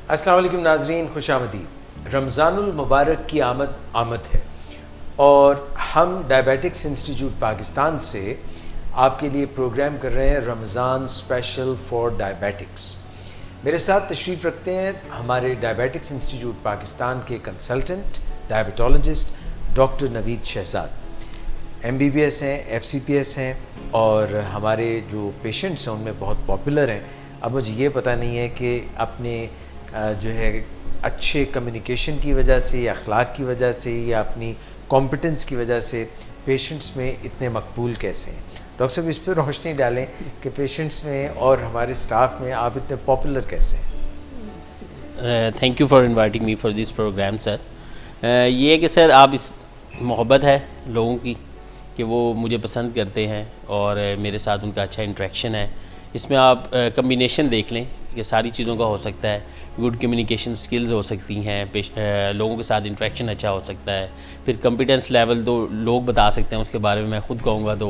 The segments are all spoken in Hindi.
अस्सलाम वालेकुम नाजरीन, खुशामदीद। रमज़ानुल मुबारक की आमद है और हम डायबिटिक्स इंस्टीट्यूट पाकिस्तान से आपके लिए प्रोग्राम कर रहे हैं रमज़ान स्पेशल फॉर डायबिटिक्स। मेरे साथ तशरीफ़ रखते हैं हमारे डायबिटिक्स इंस्टीट्यूट पाकिस्तान के consultant diabetologist doctor Naveed Shahzad. MBBS हैं, FCPS हैं और हमारे जो पेशेंट्स हैं उनमें बहुत पॉपुलर हैं। अब मुझे ये पता नहीं है कि अपने जो है अच्छे कम्युनिकेशन की वजह से या अखलाक की वजह से या अपनी कॉम्पिटेंस की वजह से पेशेंट्स में इतने मकबूल कैसे हैं। डॉक्टर साहब, इस पर रोशनी डालें कि पेशेंट्स में और हमारे स्टाफ में आप इतने पॉपुलर कैसे हैं। Thank you for inviting me for this program sir. ये है कि सर आप इस मोहब्बत है लोगों की कि वो मुझे पसंद करते हैं और मेरे साथ उनका अच्छा इंटरेक्शन है। इसमें आप कम्बिनेशन देख लें कि सारी चीज़ों का हो सकता है। गुड कम्युनिकेशन स्किल्स हो सकती हैं, लोगों के साथ इंटरेक्शन अच्छा हो सकता है, फिर कॉम्पिटेंस लेवल तो लोग बता सकते हैं, उसके बारे में मैं ख़ुद कहूँगा तो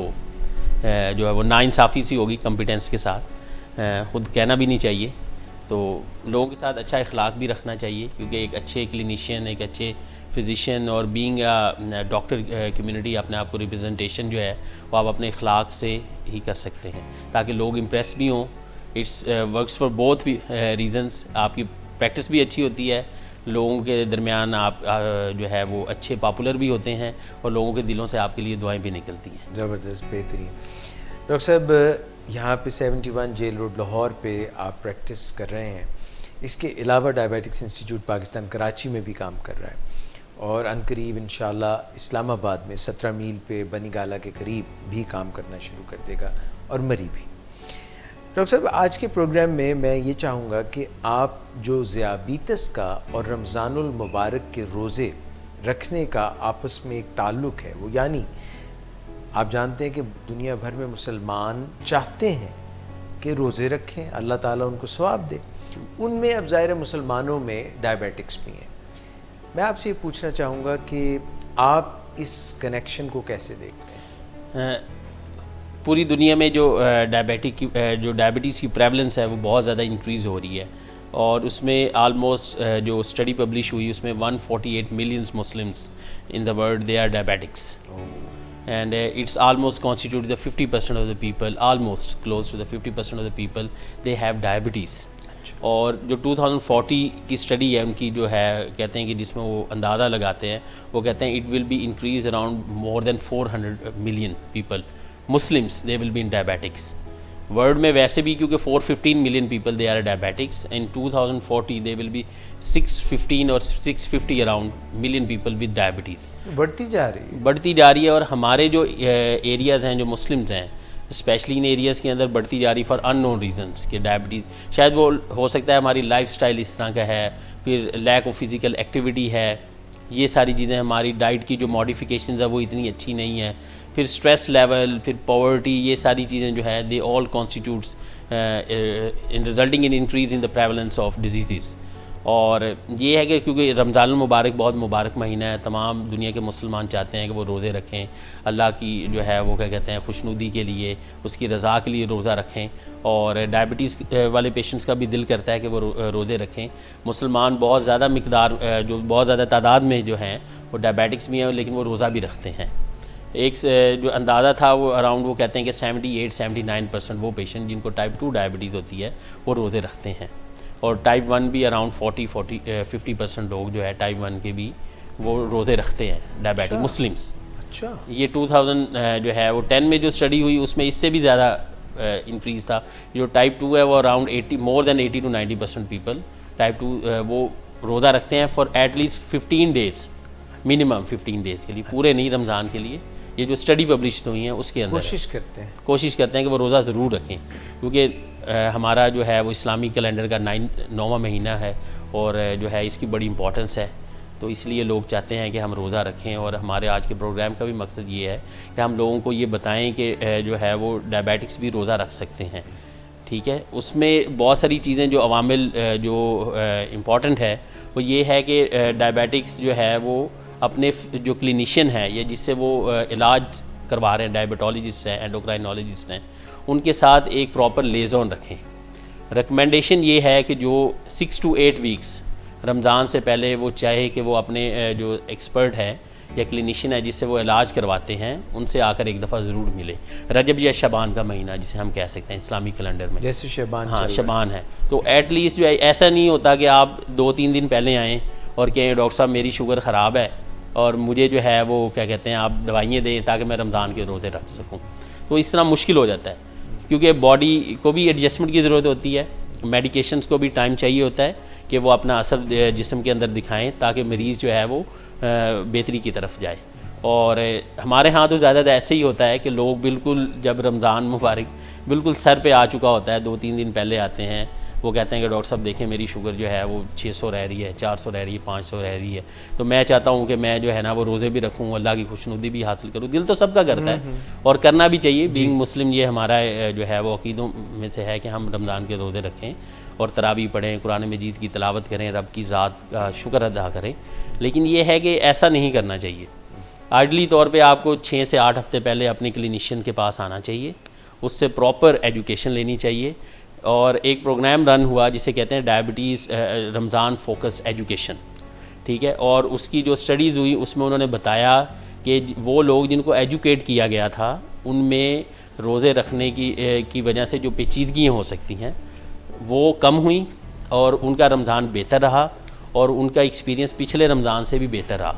जो है वो नाइंसाफ़ी सी होगी कॉम्पिटेंस के साथ, ख़ुद कहना भी नहीं चाहिए। तो लोगों के साथ अच्छा इखलाक भी रखना चाहिए क्योंकि एक अच्छे क्लिनिशियन, एक अच्छे फिजिशियन और बीइंग डॉक्टर कम्युनिटी अपने आप को रिप्रेजेंटेशन जो है वो आप अपने इखलाक से ही कर सकते हैं ताकि लोग इम्प्रेस भी हों। इट्स वर्क्स फॉर बोथ भी रीजंस। आपकी प्रैक्टिस भी अच्छी होती है, लोगों के दरमियान आप जो है वो अच्छे पॉपुलर भी होते हैं और लोगों के दिलों से आपके लिए दुआएं भी निकलती हैं। ज़बरदस्त, बेहतरीन। डॉक्टर साहब, यहाँ पे 71 जेल रोड लाहौर पे आप प्रैक्टिस कर रहे हैं। इसके अलावा डायबिटिक्स इंस्टीट्यूट पाकिस्तान कराची में भी काम कर रहा है और अनकरीब इंशाल्लाह इस्लामाबाद में 17 मील पे बनीगाला के करीब भी काम करना शुरू कर देगा और मरी भी। डॉक्टर साहब, आज के प्रोग्राम में मैं ये चाहूँगा कि आप जो ज़ियाबीतस का और रमज़ानुल मुबारक के रोज़े रखने का आपस में एक ताल्लुक़ है, वो यानी आप जानते हैं कि दुनिया भर में मुसलमान चाहते हैं कि रोज़े रखें, अल्लाह ताला उनको सवाब दे। उनमें अब ज़ाहिर मुसलमानों में डायबिटिक्स भी हैं। मैं आपसे ये पूछना चाहूँगा कि आप इस कनेक्शन को कैसे देखते हैं। पूरी दुनिया में जो डायबिटीज़ की प्रेवलेंस है वो बहुत ज़्यादा इंक्रीज़ हो रही है और उसमें आलमोस्ट जो स्टडी पब्लिश हुई उसमें 148 millions Muslims in the world they are diabetics and it's almost constituted the 50% of the people, almost close to the 50% of the people they have diabetes। और जो 2040 की स्टडी है उनकी जो है कहते हैं कि जिसमें वो अंदाज़ा लगाते हैं, वो कहते हैं it will be increase around more than 400 million people Muslims they will be in diabetics. World में वैसे भी क्योंकि 415 million people they are diabetics, in 2040 they will be 615 और 650 around million people with diabetes. बढ़ती जा रही है और हमारे जो एरियाज़ हैं जो मुस्लिम्स हैं स्पेशली इन एरियाज़ के अंदर बढ़ती जा रही फॉर अननोन रीजंस कि डायबिटीज़ शायद वो हो सकता है हमारी लाइफस्टाइल इस तरह का है, फिर लैक ऑफ फिज़िकल एक्टिविटी है, ये सारी चीज़ें, हमारी डाइट की जो मॉडिफिकेशंस है वो इतनी अच्छी नहीं है, फिर स्ट्रेस लेवल, फिर पॉवर्टी, ये सारी चीज़ें जो है they all constitutes in resulting in increase in the prevalence of disease. और ये है कि क्योंकि रमज़ान मुबारक बहुत मुबारक महीना है, तमाम दुनिया के मुसलमान चाहते हैं कि वो रोज़े रखें, अल्लाह की जो है वो क्या कहते हैं खुशनुदी के लिए, उसकी रज़ा के लिए रोज़ा रखें। और डायबिटीज़ वाले पेशेंट्स का भी दिल करता है कि वो रोज़े रखें। मुसलमान बहुत ज़्यादा मिकदार जो बहुत ज़्यादा तादाद में जो हैं वो डायबिटिक्स भी हैं लेकिन वो रोज़ा भी रखते हैं। एक जो अंदाज़ा था वो अराउंड वो कहते हैं कि 78-79% वो पेशेंट जिनको टाइप 2 डायबिटीज़ होती है वो रोज़े रखते हैं और टाइप 1 भी अराउंड 50% लोग जो है टाइप 1 के भी वो रोज़े रखते हैं डायबिटिक मुस्लिम्स। अच्छा, ये 2000 जो है वो 10 में जो स्टडी हुई उसमें इससे भी ज़्यादा इंक्रीज़ था। जो टाइप 2 है वो around 80 more than 80 to 90% people type 2 वो रोज़ा रखते हैं for at least 15 days, minimum 15 days के लिए, पूरे नहीं रमज़ान के लिए। ये जो स्टडी पब्लिश हुई हैं उसके अंदर कोशिश करते हैं कि वो रोज़ा ज़रूर रखें क्योंकि हमारा जो है वो इस्लामी कैलेंडर का 9वां महीना है और जो है इसकी बड़ी इंपॉर्टेंस है, तो इसलिए लोग चाहते हैं कि हम रोज़ा रखें। और हमारे आज के प्रोग्राम का भी मकसद ये है कि हम लोगों को ये बताएं कि जो है वो डायबिटिक्स भी रोज़ा रख सकते हैं। ठीक है, उसमें बहुत सारी चीज़ें जो अवामिल जो इम्पॉर्टेंट है वो ये है कि डायबिटिक्स जो है वो अपने जो क्लिनिशियन है या जिससे वो इलाज करवा रहे हैं, डायबिटोलॉजिस्ट हैं, एंडोक्राइनोलॉजिस्ट हैं, उनके साथ एक प्रॉपर लेज़ॉन रखें। रिकमेंडेशन ये है कि जो 6 to 8 वीक्स रमज़ान से पहले वो चाहे कि वो अपने जो एक्सपर्ट है या क्लिनिशियन है जिससे वो इलाज करवाते हैं उनसे आकर एक दफ़ा ज़रूर मिले। रजब या शबान का महीना जिसे हम कह सकते हैं इस्लामी कैलेंडर में, जैसे शबान, हाँ शबान है, तो एटलीस्ट जो है ऐसा नहीं होता कि आप 2-3 दिन पहले आएँ और कहें डॉक्टर साहब मेरी शुगर ख़राब है और मुझे जो है वो क्या कहते हैं आप दवाइयाँ दें ताकि मैं रमज़ान के रोज़े रख सकूँ। तो इस तरह मुश्किल हो जाता है क्योंकि बॉडी को भी एडजस्टमेंट की ज़रूरत होती है, मेडिकेशंस को भी टाइम चाहिए होता है कि वो अपना असर जिस्म के अंदर दिखाएं ताकि मरीज़ जो है वो बेहतरी की तरफ जाए। और हमारे यहाँ तो ज़्यादातर ऐसे ही होता है कि लोग बिल्कुल जब रमज़ान मुबारक बिल्कुल सर पे आ चुका होता है 2-3 दिन पहले आते हैं, वो कहते हैं कि डॉक्टर साहब देखें मेरी शुगर जो है वो 600 रह रही है, 400 रह रही है, 500 रह रही है, तो मैं चाहता हूँ कि मैं जो है ना वो रोज़े भी रखूँ, अल्लाह की खुशनुदी भी हासिल करूँ। दिल तो सबका करता है और करना भी चाहिए, बीइंग मुस्लिम ये हमारा जो है वो अक़ीदों में से है कि हम रमज़ान के रोज़े रखें और तरावी पढ़ें, कुरान मजीद की तिलावत करें, रब की ज़ात का शुक्र अदा करें। लेकिन ये है कि ऐसा नहीं करना चाहिए। आर्डली तौर पे आपको 6 से 8 हफ़्ते पहले अपने क्लिनिशियन के पास आना चाहिए, उससे प्रॉपर एजुकेशन लेनी चाहिए। और एक प्रोग्राम रन हुआ जिसे कहते हैं डायबिटीज़ रमज़ान फोकस्ड एजुकेशन, ठीक है, और उसकी जो स्टडीज़ हुई उसमें उन्होंने बताया कि वो लोग जिनको एजुकेट किया गया था उनमें रोज़े रखने की वजह से जो पेचीदगियाँ हो सकती हैं वो कम हुई और उनका रमज़ान बेहतर रहा और उनका एक्सपीरियंस पिछले रमज़ान से भी बेहतर रहा।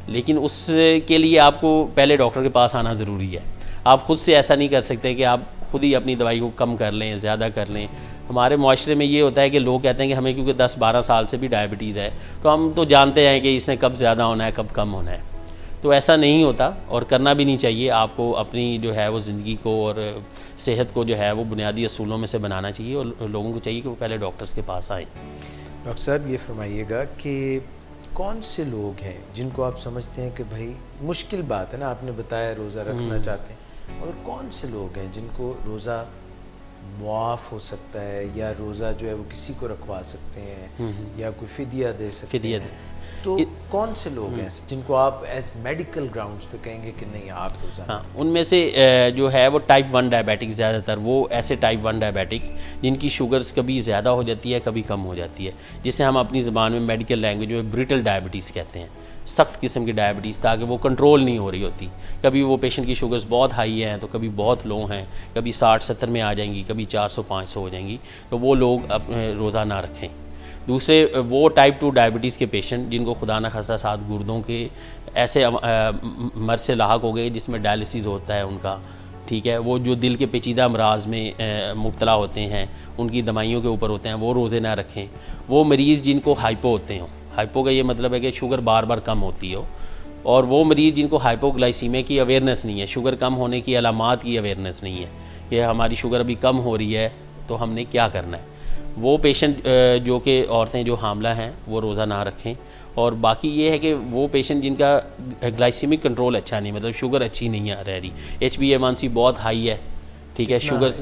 लेकिन उसके लिए आपको पहले डॉक्टर के पास आना ज़रूरी है। आप ख़ुद से ऐसा नहीं कर सकते कि आप खुद ही अपनी दवाई को कम कर लें, ज़्यादा कर लें। हमारे माशरे में ये होता है कि लोग कहते हैं कि हमें क्योंकि 10-12 साल से भी डायबिटीज़ है तो हम तो जानते हैं कि इसने कब ज़्यादा होना है कब कम होना है। तो ऐसा नहीं होता और करना भी नहीं चाहिए। आपको अपनी जो है वो ज़िंदगी को और सेहत को जो है वो बुनियादी असूलों में से बनाना चाहिए और लोगों को चाहिए कि वो पहले डॉक्टर्स के पास आएँ। डॉक्टर साहब ये फरमाइएगा कि कौन से लोग हैं जिनको आप समझते हैं कि भाई मुश्किल बात है ना, आपने बताया रोज़ा रखना चाहते हैं, और कौन से लोग हैं जिनको रोज़ा मुआफ़ हो सकता है या रोज़ा जो है वो किसी को रखवा सकते हैं या कोई फ़िदिया दे सकते हैं? तो कौन से लोग हैं जिनको आप एज मेडिकल ग्राउंड्स पे कहेंगे कि नहीं आप रोज़ा? हाँ, उनमें से जो है वो टाइप 1 डायबिटिक्स, ज़्यादातर वो ऐसे टाइप 1 डायबिटिक्स जिनकी शुगर्स कभी ज़्यादा हो जाती है कभी कम हो जाती है, जिसे हम अपनी ज़बान में मेडिकल लैंग्वेज में ब्रिटल डायबिटीज़ कहते हैं। सख्त किस्म की डायबिटीज़ ताकि वो कंट्रोल नहीं हो रही होती। कभी वो पेशेंट की शुगर्स बहुत हाई हैं तो कभी बहुत लो हैं, कभी 60-70 में आ जाएंगी, कभी 400-500 हो जाएंगी, तो वो लोग अपने रोज़ा ना रखें। दूसरे वो टाइप 2 डायबिटीज़ के पेशेंट जिनको खुदा न खास्ता साथ गुर्दों के ऐसे मर्ज़ से लाहक हो गए जिसमें डायलिसिस होता है उनका, ठीक है, वो जो दिल के पेचीदा अमराज में मुब्तला होते हैं, उनकी दवाइयों के ऊपर होते हैं, वो रोज़े ना रखें। वो मरीज़ जिनको हाइपो होते हों, हाइपो का ये मतलब है कि शुगर बार बार कम होती हो, और वो मरीज़ जिनको हाइपोग्लाइसीमिया की अवेयरनेस नहीं है, शुगर कम होने की अलामात की अवेयरनेस नहीं है कि हमारी शुगर अभी कम हो रही है तो हमने क्या करना है, वो पेशेंट जो कि औरतें जो हामला हैं वो रोज़ा ना रखें। और बाकी ये है कि वो पेशेंट जिनका ग्लाइसीमिक कंट्रोल अच्छा नहीं, मतलब शुगर अच्छी नहीं है रह रही, HbA1c बहुत हाई है, ठीक है, शुगर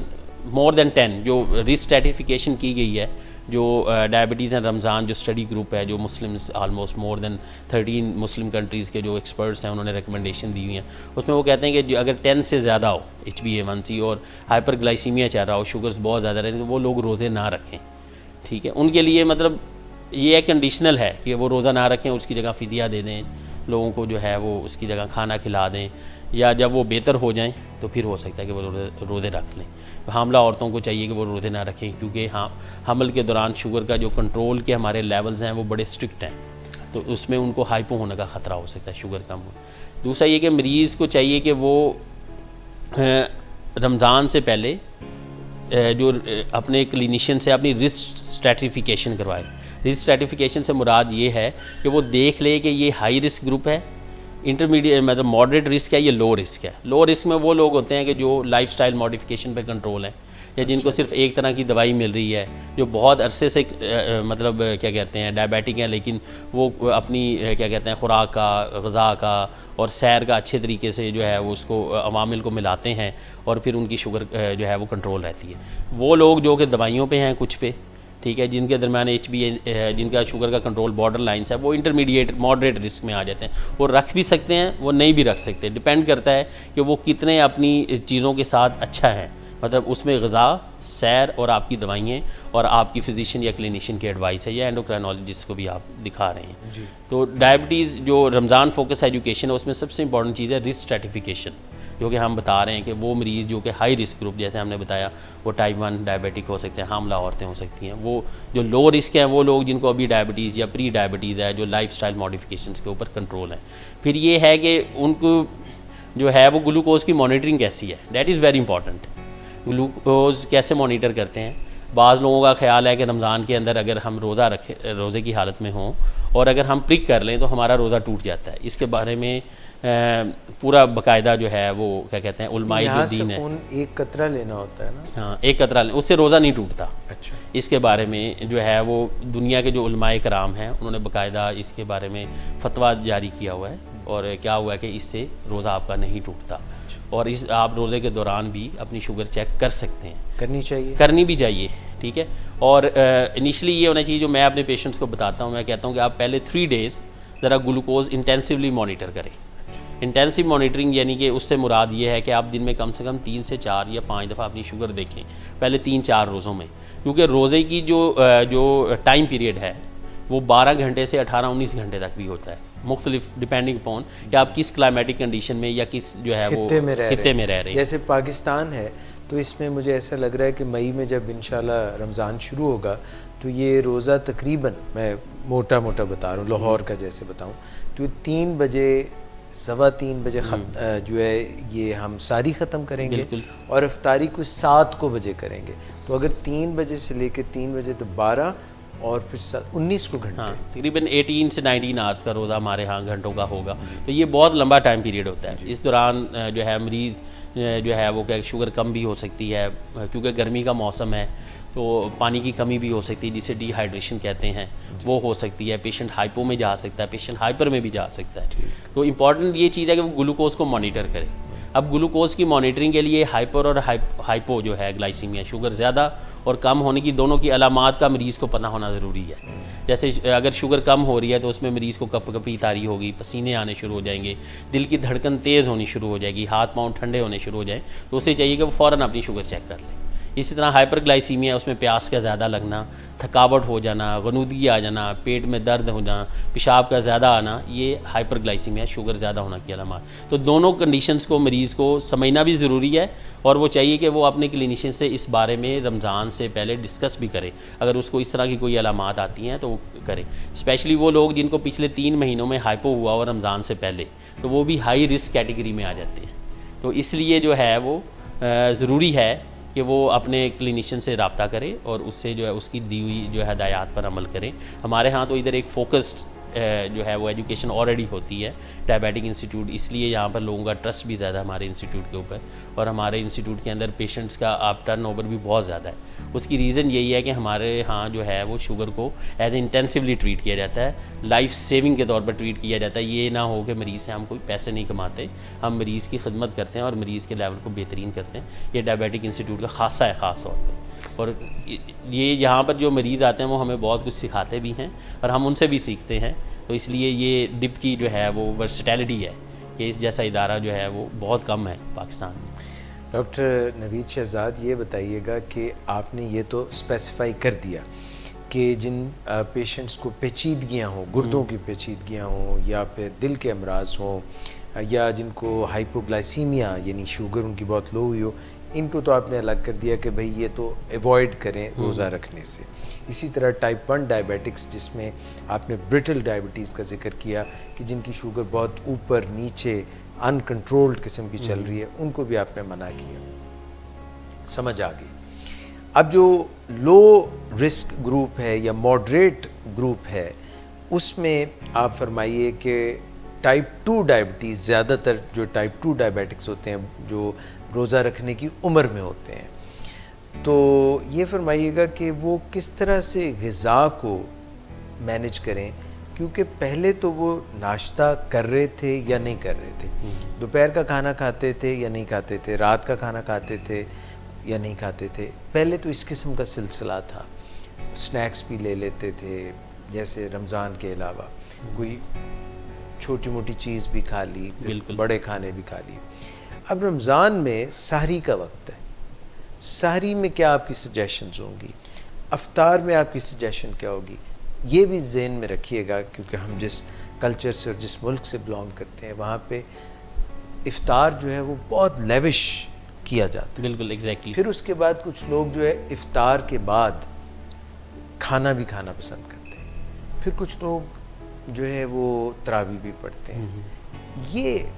मोर देन 10, जो रिस्क स्ट्रैटिफिकेशन की गई है, जो डायबिटीज़ एंड रमज़ान जो स्टडी ग्रुप है, जो मुस्लिम्स ऑलमोस्ट मोर देन 13 मुस्लिम कंट्रीज़ के जो एक्सपर्ट्स हैं उन्होंने रिकमेंडेशन दी हुई हैं, उसमें वो कहते हैं कि अगर 10 से ज़्यादा हो HbA1c और हाइपरग्लाइसीमिया चल रहा हो, शुगर्स बहुत ज़्यादा रहे, तो वो लोग रोज़े ना रखें, ठीक है। उनके लिए मतलब ये कंडीशनल है कि वो रोज़ा ना रखें, उसकी जगह फ़िदिया दे दें, लोगों को जो है वो उसकी जगह खाना खिला दें, या जब वो बेहतर हो जाएं तो फिर हो सकता है कि वो रोज़े रख लें। हामला औरतों को चाहिए कि वो रोज़े ना रखें, क्योंकि हमल के दौरान शुगर का जो कंट्रोल के हमारे लेवल्स हैं वो बड़े स्ट्रिक्ट हैं, तो उसमें उनको हाइपो होने का ख़तरा हो सकता है, शुगर कम हो। दूसरा ये कि मरीज़ को चाहिए कि वो रमज़ान से पहले जो अपने क्लिनिशियन से अपनी रिस्क स्ट्रैटिफिकेशन करवाए। रिस्क स्ट्रैटिफिकेशन से मुराद ये है कि वो देख ले कि ये हाई रिस्क ग्रुप है, इंटरमीडिएट मतलब मॉडरेट रिस्क है, ये लो रिस्क है। लो रिस्क में वो लोग होते हैं कि जो लाइफस्टाइल मॉडिफिकेशन पे कंट्रोल है, या जिनको सिर्फ एक तरह की दवाई मिल रही है, जो बहुत अरसे से मतलब क्या कहते हैं डायबिटिक है, लेकिन वो अपनी क्या कहते हैं खुराक का, ग़िज़ा का और सैर का अच्छे तरीके से जो है वो उसको अवामिल को मिलाते हैं और फिर उनकी शुगर जो है वो कंट्रोल रहती है। वो लोग जो कि दवाइयों पे हैं कुछ पे, ठीक है, जिनके दरमियान जिनका शुगर का कंट्रोल बॉर्डर लाइन्स है, वो इंटरमीडिएट मॉडरेट रिस्क में आ जाते हैं। वो रख भी सकते हैं, वो नहीं भी रख सकते, डिपेंड करता है कि वो कितने अपनी चीज़ों के साथ अच्छा है। मतलब उसमें ग़िज़ा, सैर और आपकी दवाइयाँ और आपकी फ़िज़िशियन या क्लिनिशियन की एडवाइस है या एंडोक्राइनोलॉजिस्ट को भी आप दिखा रहे हैं जी। तो डायबिटीज़ जो रमज़ान फोकस एजुकेशन है उसमें सबसे इंपॉर्टेंट चीज़ है रिस्क स्ट्रेटिफिकेशन, जो कि हम बता रहे हैं कि वो मरीज़ जो कि हाई रिस्क ग्रुप, जैसे हमने बताया, वो टाइप 1 डायबिटिक हो सकते हैं, हामला औरतें हो सकती हैं। वो जो लो रिस्क हैं वो लोग जिनको अभी डायबिटीज़ या प्री डायबिटीज़ है, जो लाइफस्टाइल मॉडिफिकेशंस के ऊपर कंट्रोल है। फिर ये है कि उनको जो है वो ग्लूकोज़ की मॉनिटरिंग कैसी है, that is very important. Glucose कैसे मॉनिटर करते हैं? बाज़ लोगों का ख्याल है कि रमज़ान के अंदर अगर हम रोज़े की हालत में हों और अगर हम प्रिक कर लें तो हमारा रोज़ा टूट जाता है। इसके बारे में पूरा बाकायदा जो है वो क्या कहते हैं उलमाए जो दीन है, एक कतरा लेना होता है ना। हाँ, एक कतरा लें, उससे रोज़ा नहीं टूटता। अच्छा। इसके बारे में जो है वो दुनिया के जो उलमाए कराम हैं उन्होंने बाकायदा इसके बारे में फतवा जारी किया हुआ है और क्या हुआ है कि इससे रोज़ा आपका नहीं टूटता। और आप रोज़े के दौरान भी अपनी शुगर चेक कर सकते हैं, करनी भी चाहिए, ठीक है। और इनिशली ये होना चाहिए, जो मैं अपने पेशेंट्स को बताता हूँ, मैं कहता हूँ कि आप पहले 3 डेज़ ज़रा ग्लूकोज इंटेंसिवली मॉनिटर करें। इंटेंसिव मॉनिटरिंग यानी कि उससे मुराद ये है कि आप दिन में कम से कम 3 से 4 या 5 दफ़ा अपनी शुगर देखें, पहले 3-4 रोज़ों में, क्योंकि रोज़े की जो टाइम पीरियड है वो 12 घंटे से 18-19 घंटे तक भी होता है, मुख्तलिफ डिपेंडिंग अपॉन कि आप किस क्लाइमेटिक कंडीशन में या किस जो है वो खित्ते में रह रहे हैं। जैसे पाकिस्तान है तो इसमें मुझे ऐसा लग रहा है कि मई में जब इंशाल्लाह रमज़ान शुरू होगा तो ये रोज़ा तकरीबन, मैं मोटा मोटा बता रहा हूँ, लाहौर का जैसे बताऊँ तो 3 बजे 3:15 बजे जो है ये हम सारी ख़त्म करेंगे और इफ्तारी को 7 बजे करेंगे। तो अगर 3 बजे से लेकर 3 बजे तो 12 और फिर 19 को घंटे, हाँ, तकरीबन 18 से 19 आवर्स का रोज़ा हमारे यहाँ घंटों का होगा। तो ये बहुत लंबा टाइम पीरियड होता है। इस दौरान जो है मरीज़ जो है वो क्या शुगर कम भी हो सकती है, क्योंकि गर्मी का मौसम है तो पानी की कमी भी हो सकती है, जिसे डिहाइड्रेशन कहते हैं, वो हो सकती है। पेशेंट हाइपो में जा सकता है, पेशेंट हाइपर में भी जा सकता है। तो इम्पॉर्टेंट ये चीज़ है कि वो ग्लूकोज़ को मॉनिटर करें। अब ग्लूकोज़ की मॉनिटरिंग के लिए हाइपर और हाइपो जो है ग्लाइसीमिया, शुगर ज़्यादा और कम होने की दोनों की अलामात का मरीज़ को पता होना ज़रूरी है। जैसे अगर शुगर कम हो रही है तो उसमें मरीज़ को कपकपी तारी होगी, पसीने आने शुरू हो जाएंगे, दिल की धड़कन तेज़ होनी शुरू हो जाएगी, हाथ पाँव ठंडे होने शुरू हो जाए, तो उसे चाहिए कि वो फ़ौरन अपनी शुगर चेक कर ले। इसी तरह हाइपरग्लाइसीमिया, उसमें प्यास का ज़्यादा लगना, थकावट हो जाना, गनूदगी आ जाना, पेट में दर्द हो जाना, पेशाब का ज़्यादा आना, ये हाइपरग्लाइसीमिया, शुगर ज़्यादा होना की अलामत। तो दोनों कंडीशंस को मरीज़ को समझना भी ज़रूरी है और वो चाहिए कि वो अपने क्लिनिशियन से इस बारे में रमज़ान से पहले डिस्कस भी करे। अगर उसको इस तरह की कोई अलामत आती हैं तो वो करे। स्पेशली वो लोग जिनको पिछले 3 महीनों में हाइपो हुआ और रमज़ान से पहले, तो वो भी हाई रिस्क कैटेगरी में आ जाते हैं। तो इसलिए जो है वो ज़रूरी है कि वो अपने क्लिनिशियन से रब्ता करें और उससे जो है उसकी दी हुई जो है हदायत पर अमल करें। हमारे यहाँ तो इधर एक फ़ोकस्ड जो है वो एजुकेशन ऑलरेडी होती है, डायबिटिक इंस्टीट्यूट, इसलिए यहाँ पर लोगों का ट्रस्ट भी ज़्यादा है हमारे इंस्टीट्यूट के ऊपर। और हमारे इंस्टीट्यूट के अंदर पेशेंट्स का आप टर्नओवर भी बहुत ज़्यादा है। उसकी रीज़न यही है कि हमारे यहाँ जो है वो शुगर को एज इंटेंसिवली ट्रीट किया जाता है, लाइफ सेविंग के तौर पर ट्रीट किया जाता है। ये ना हो कि मरीज़ से हम कोई पैसे नहीं कमाते, हम मरीज़ की खिदमत करते हैं और मरीज़ के लेवल को बेहतरीन करते हैं। ये डायबिटिक इंस्टीट्यूट का खासा है ख़ास तौर पर। और ये यहाँ पर जो मरीज़ आते हैं वो हमें बहुत कुछ सिखाते भी हैं और हम उनसे भी सीखते हैं। तो इसलिए ये डिप की जो है वो वर्सटैलिटी है कि इस जैसा इदारा जो है वो बहुत कम है पाकिस्तान में। डॉक्टर नवीद शहजाद, ये बताइएगा कि आपने ये तो स्पेसिफाई कर दिया कि जिन पेशेंट्स को पेचीदगियाँ हों, गुर्दों की पेचीदगियाँ हों या फिर दिल के अमराज हों या जिनको हाइपोग्लाइसीमिया यानी शुगर उनकी बहुत लो हुई हो, इनको तो आपने अलग कर दिया कि भाई ये तो अवॉइड करें रोज़ा रखने से। इसी तरह टाइप 1 डायबिटिक्स, जिसमें आपने ब्रिटल डायबिटीज़ का जिक्र किया कि जिनकी शुगर बहुत ऊपर नीचे अनकंट्रोल्ड किस्म की चल रही है, उनको भी आपने मना किया। समझ आ गई। अब जो लो रिस्क ग्रुप है या मॉडरेट ग्रुप है, उसमें आप फरमाइए कि टाइप 2 डायबिटीज़, ज़्यादातर जो टाइप 2 डायबिटिक्स होते हैं जो रोज़ा रखने की उम्र में होते हैं, तो ये फरमाइएगा कि वो किस तरह से ग़िज़ा को मैनेज करें, क्योंकि पहले तो वो नाश्ता कर रहे थे या नहीं कर रहे थे, दोपहर का खाना खाते थे या नहीं खाते थे, रात का खाना खाते थे या नहीं खाते थे, पहले तो इस किस्म का सिलसिला था। स्नैक्स भी ले लेते थे, जैसे रमज़ान के अलावा कोई छोटी मोटी चीज़ भी खा ली, फिर बिल्कुल। बड़े खाने भी खा लिए। अब रमज़ान में सहरी का वक्त है, सहरी में क्या आपकी सजेशंस होंगी, अफ्तार में आपकी सजेशन क्या होगी, ये भी जहन में रखिएगा, क्योंकि हम जिस कल्चर से और जिस मुल्क से बिलोंग करते हैं वहाँ पे इफ्तार जो है वो बहुत लेविश किया जाता है। बिल्कुल एग्जैक्टली। फिर उसके बाद कुछ लोग जो है इफ्तार के बाद खाना भी खाना पसंद करते हैं, फिर कुछ लोग जो है वो तरावी भी पढ़ते हैं। ये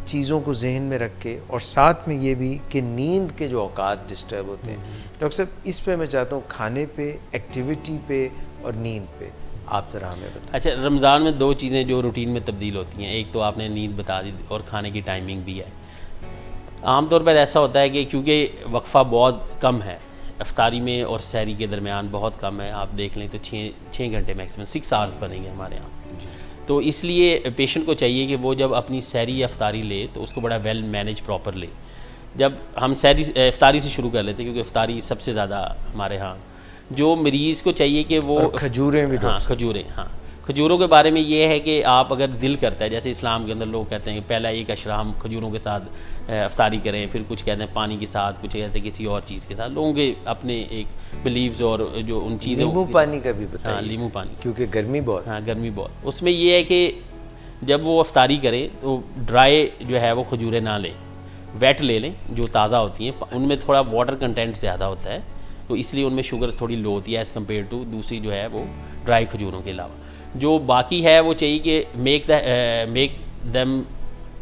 चीज़ों को जहन में रख के, और साथ में ये भी कि नींद के जो औकात डिस्टर्ब होते हैं। डॉक्टर साहब, इस पे मैं चाहता हूँ खाने पे, एक्टिविटी पे और नींद पे आप ज़रा हमें बताएं। अच्छा, रमज़ान में दो चीज़ें जो रूटीन में तब्दील होती हैं, एक तो आपने नींद बता दी और खाने की टाइमिंग भी है। आमतौर पर ऐसा होता है कि क्योंकि वक्फ़ा बहुत कम है अफ्तारी में और सहरी के दरमियान, बहुत कम है, आप देख लें तो 6 घंटे मैक्सिमम 6 आवर्स बनेंगे हमारे यहाँ। तो इसलिए पेशेंट को चाहिए कि वो जब अपनी सहरी या अफ्तारी ले तो उसको बड़ा वेल मैनेज प्रॉपर ले। जब हम सहरी इफ्तारी से शुरू कर लेते हैं, क्योंकि इफ्तारी सबसे ज़्यादा हमारे यहाँ, जो मरीज़ को चाहिए कि वो खजूरें भी, हाँ खजूरें, हाँ खजूरों के बारे में ये है कि आप अगर दिल करता है, जैसे इस्लाम के अंदर लोग कहते हैं कि पहला एक अशरा हम खजूरों के साथ अफ्तारी करें, फिर कुछ कहते हैं पानी के साथ, कुछ कहते हैं किसी और चीज़ के साथ, लोगों के अपने एक बिलीव्स और जो उन चीज़ों। नींबू पानी का भी बताइए। हाँ, नींबू पानी, क्योंकि गर्मी बहुत। हाँ गर्मी बहुत। उसमें ये है कि जब वो अफ्तारी करें तो ड्राई जो है वो खजूरें ना लें, वेट ले लें जो ताज़ा होती हैं, उनमें थोड़ा वाटर कंटेंट ज़्यादा होता है, तो इसलिए उनमें शुगर्स थोड़ी लो होती है एज़ कम्पेयर टू दूसरी जो है वो ड्राई खजूरों के अलावा। जो बाकी है वो चाहिए कि make them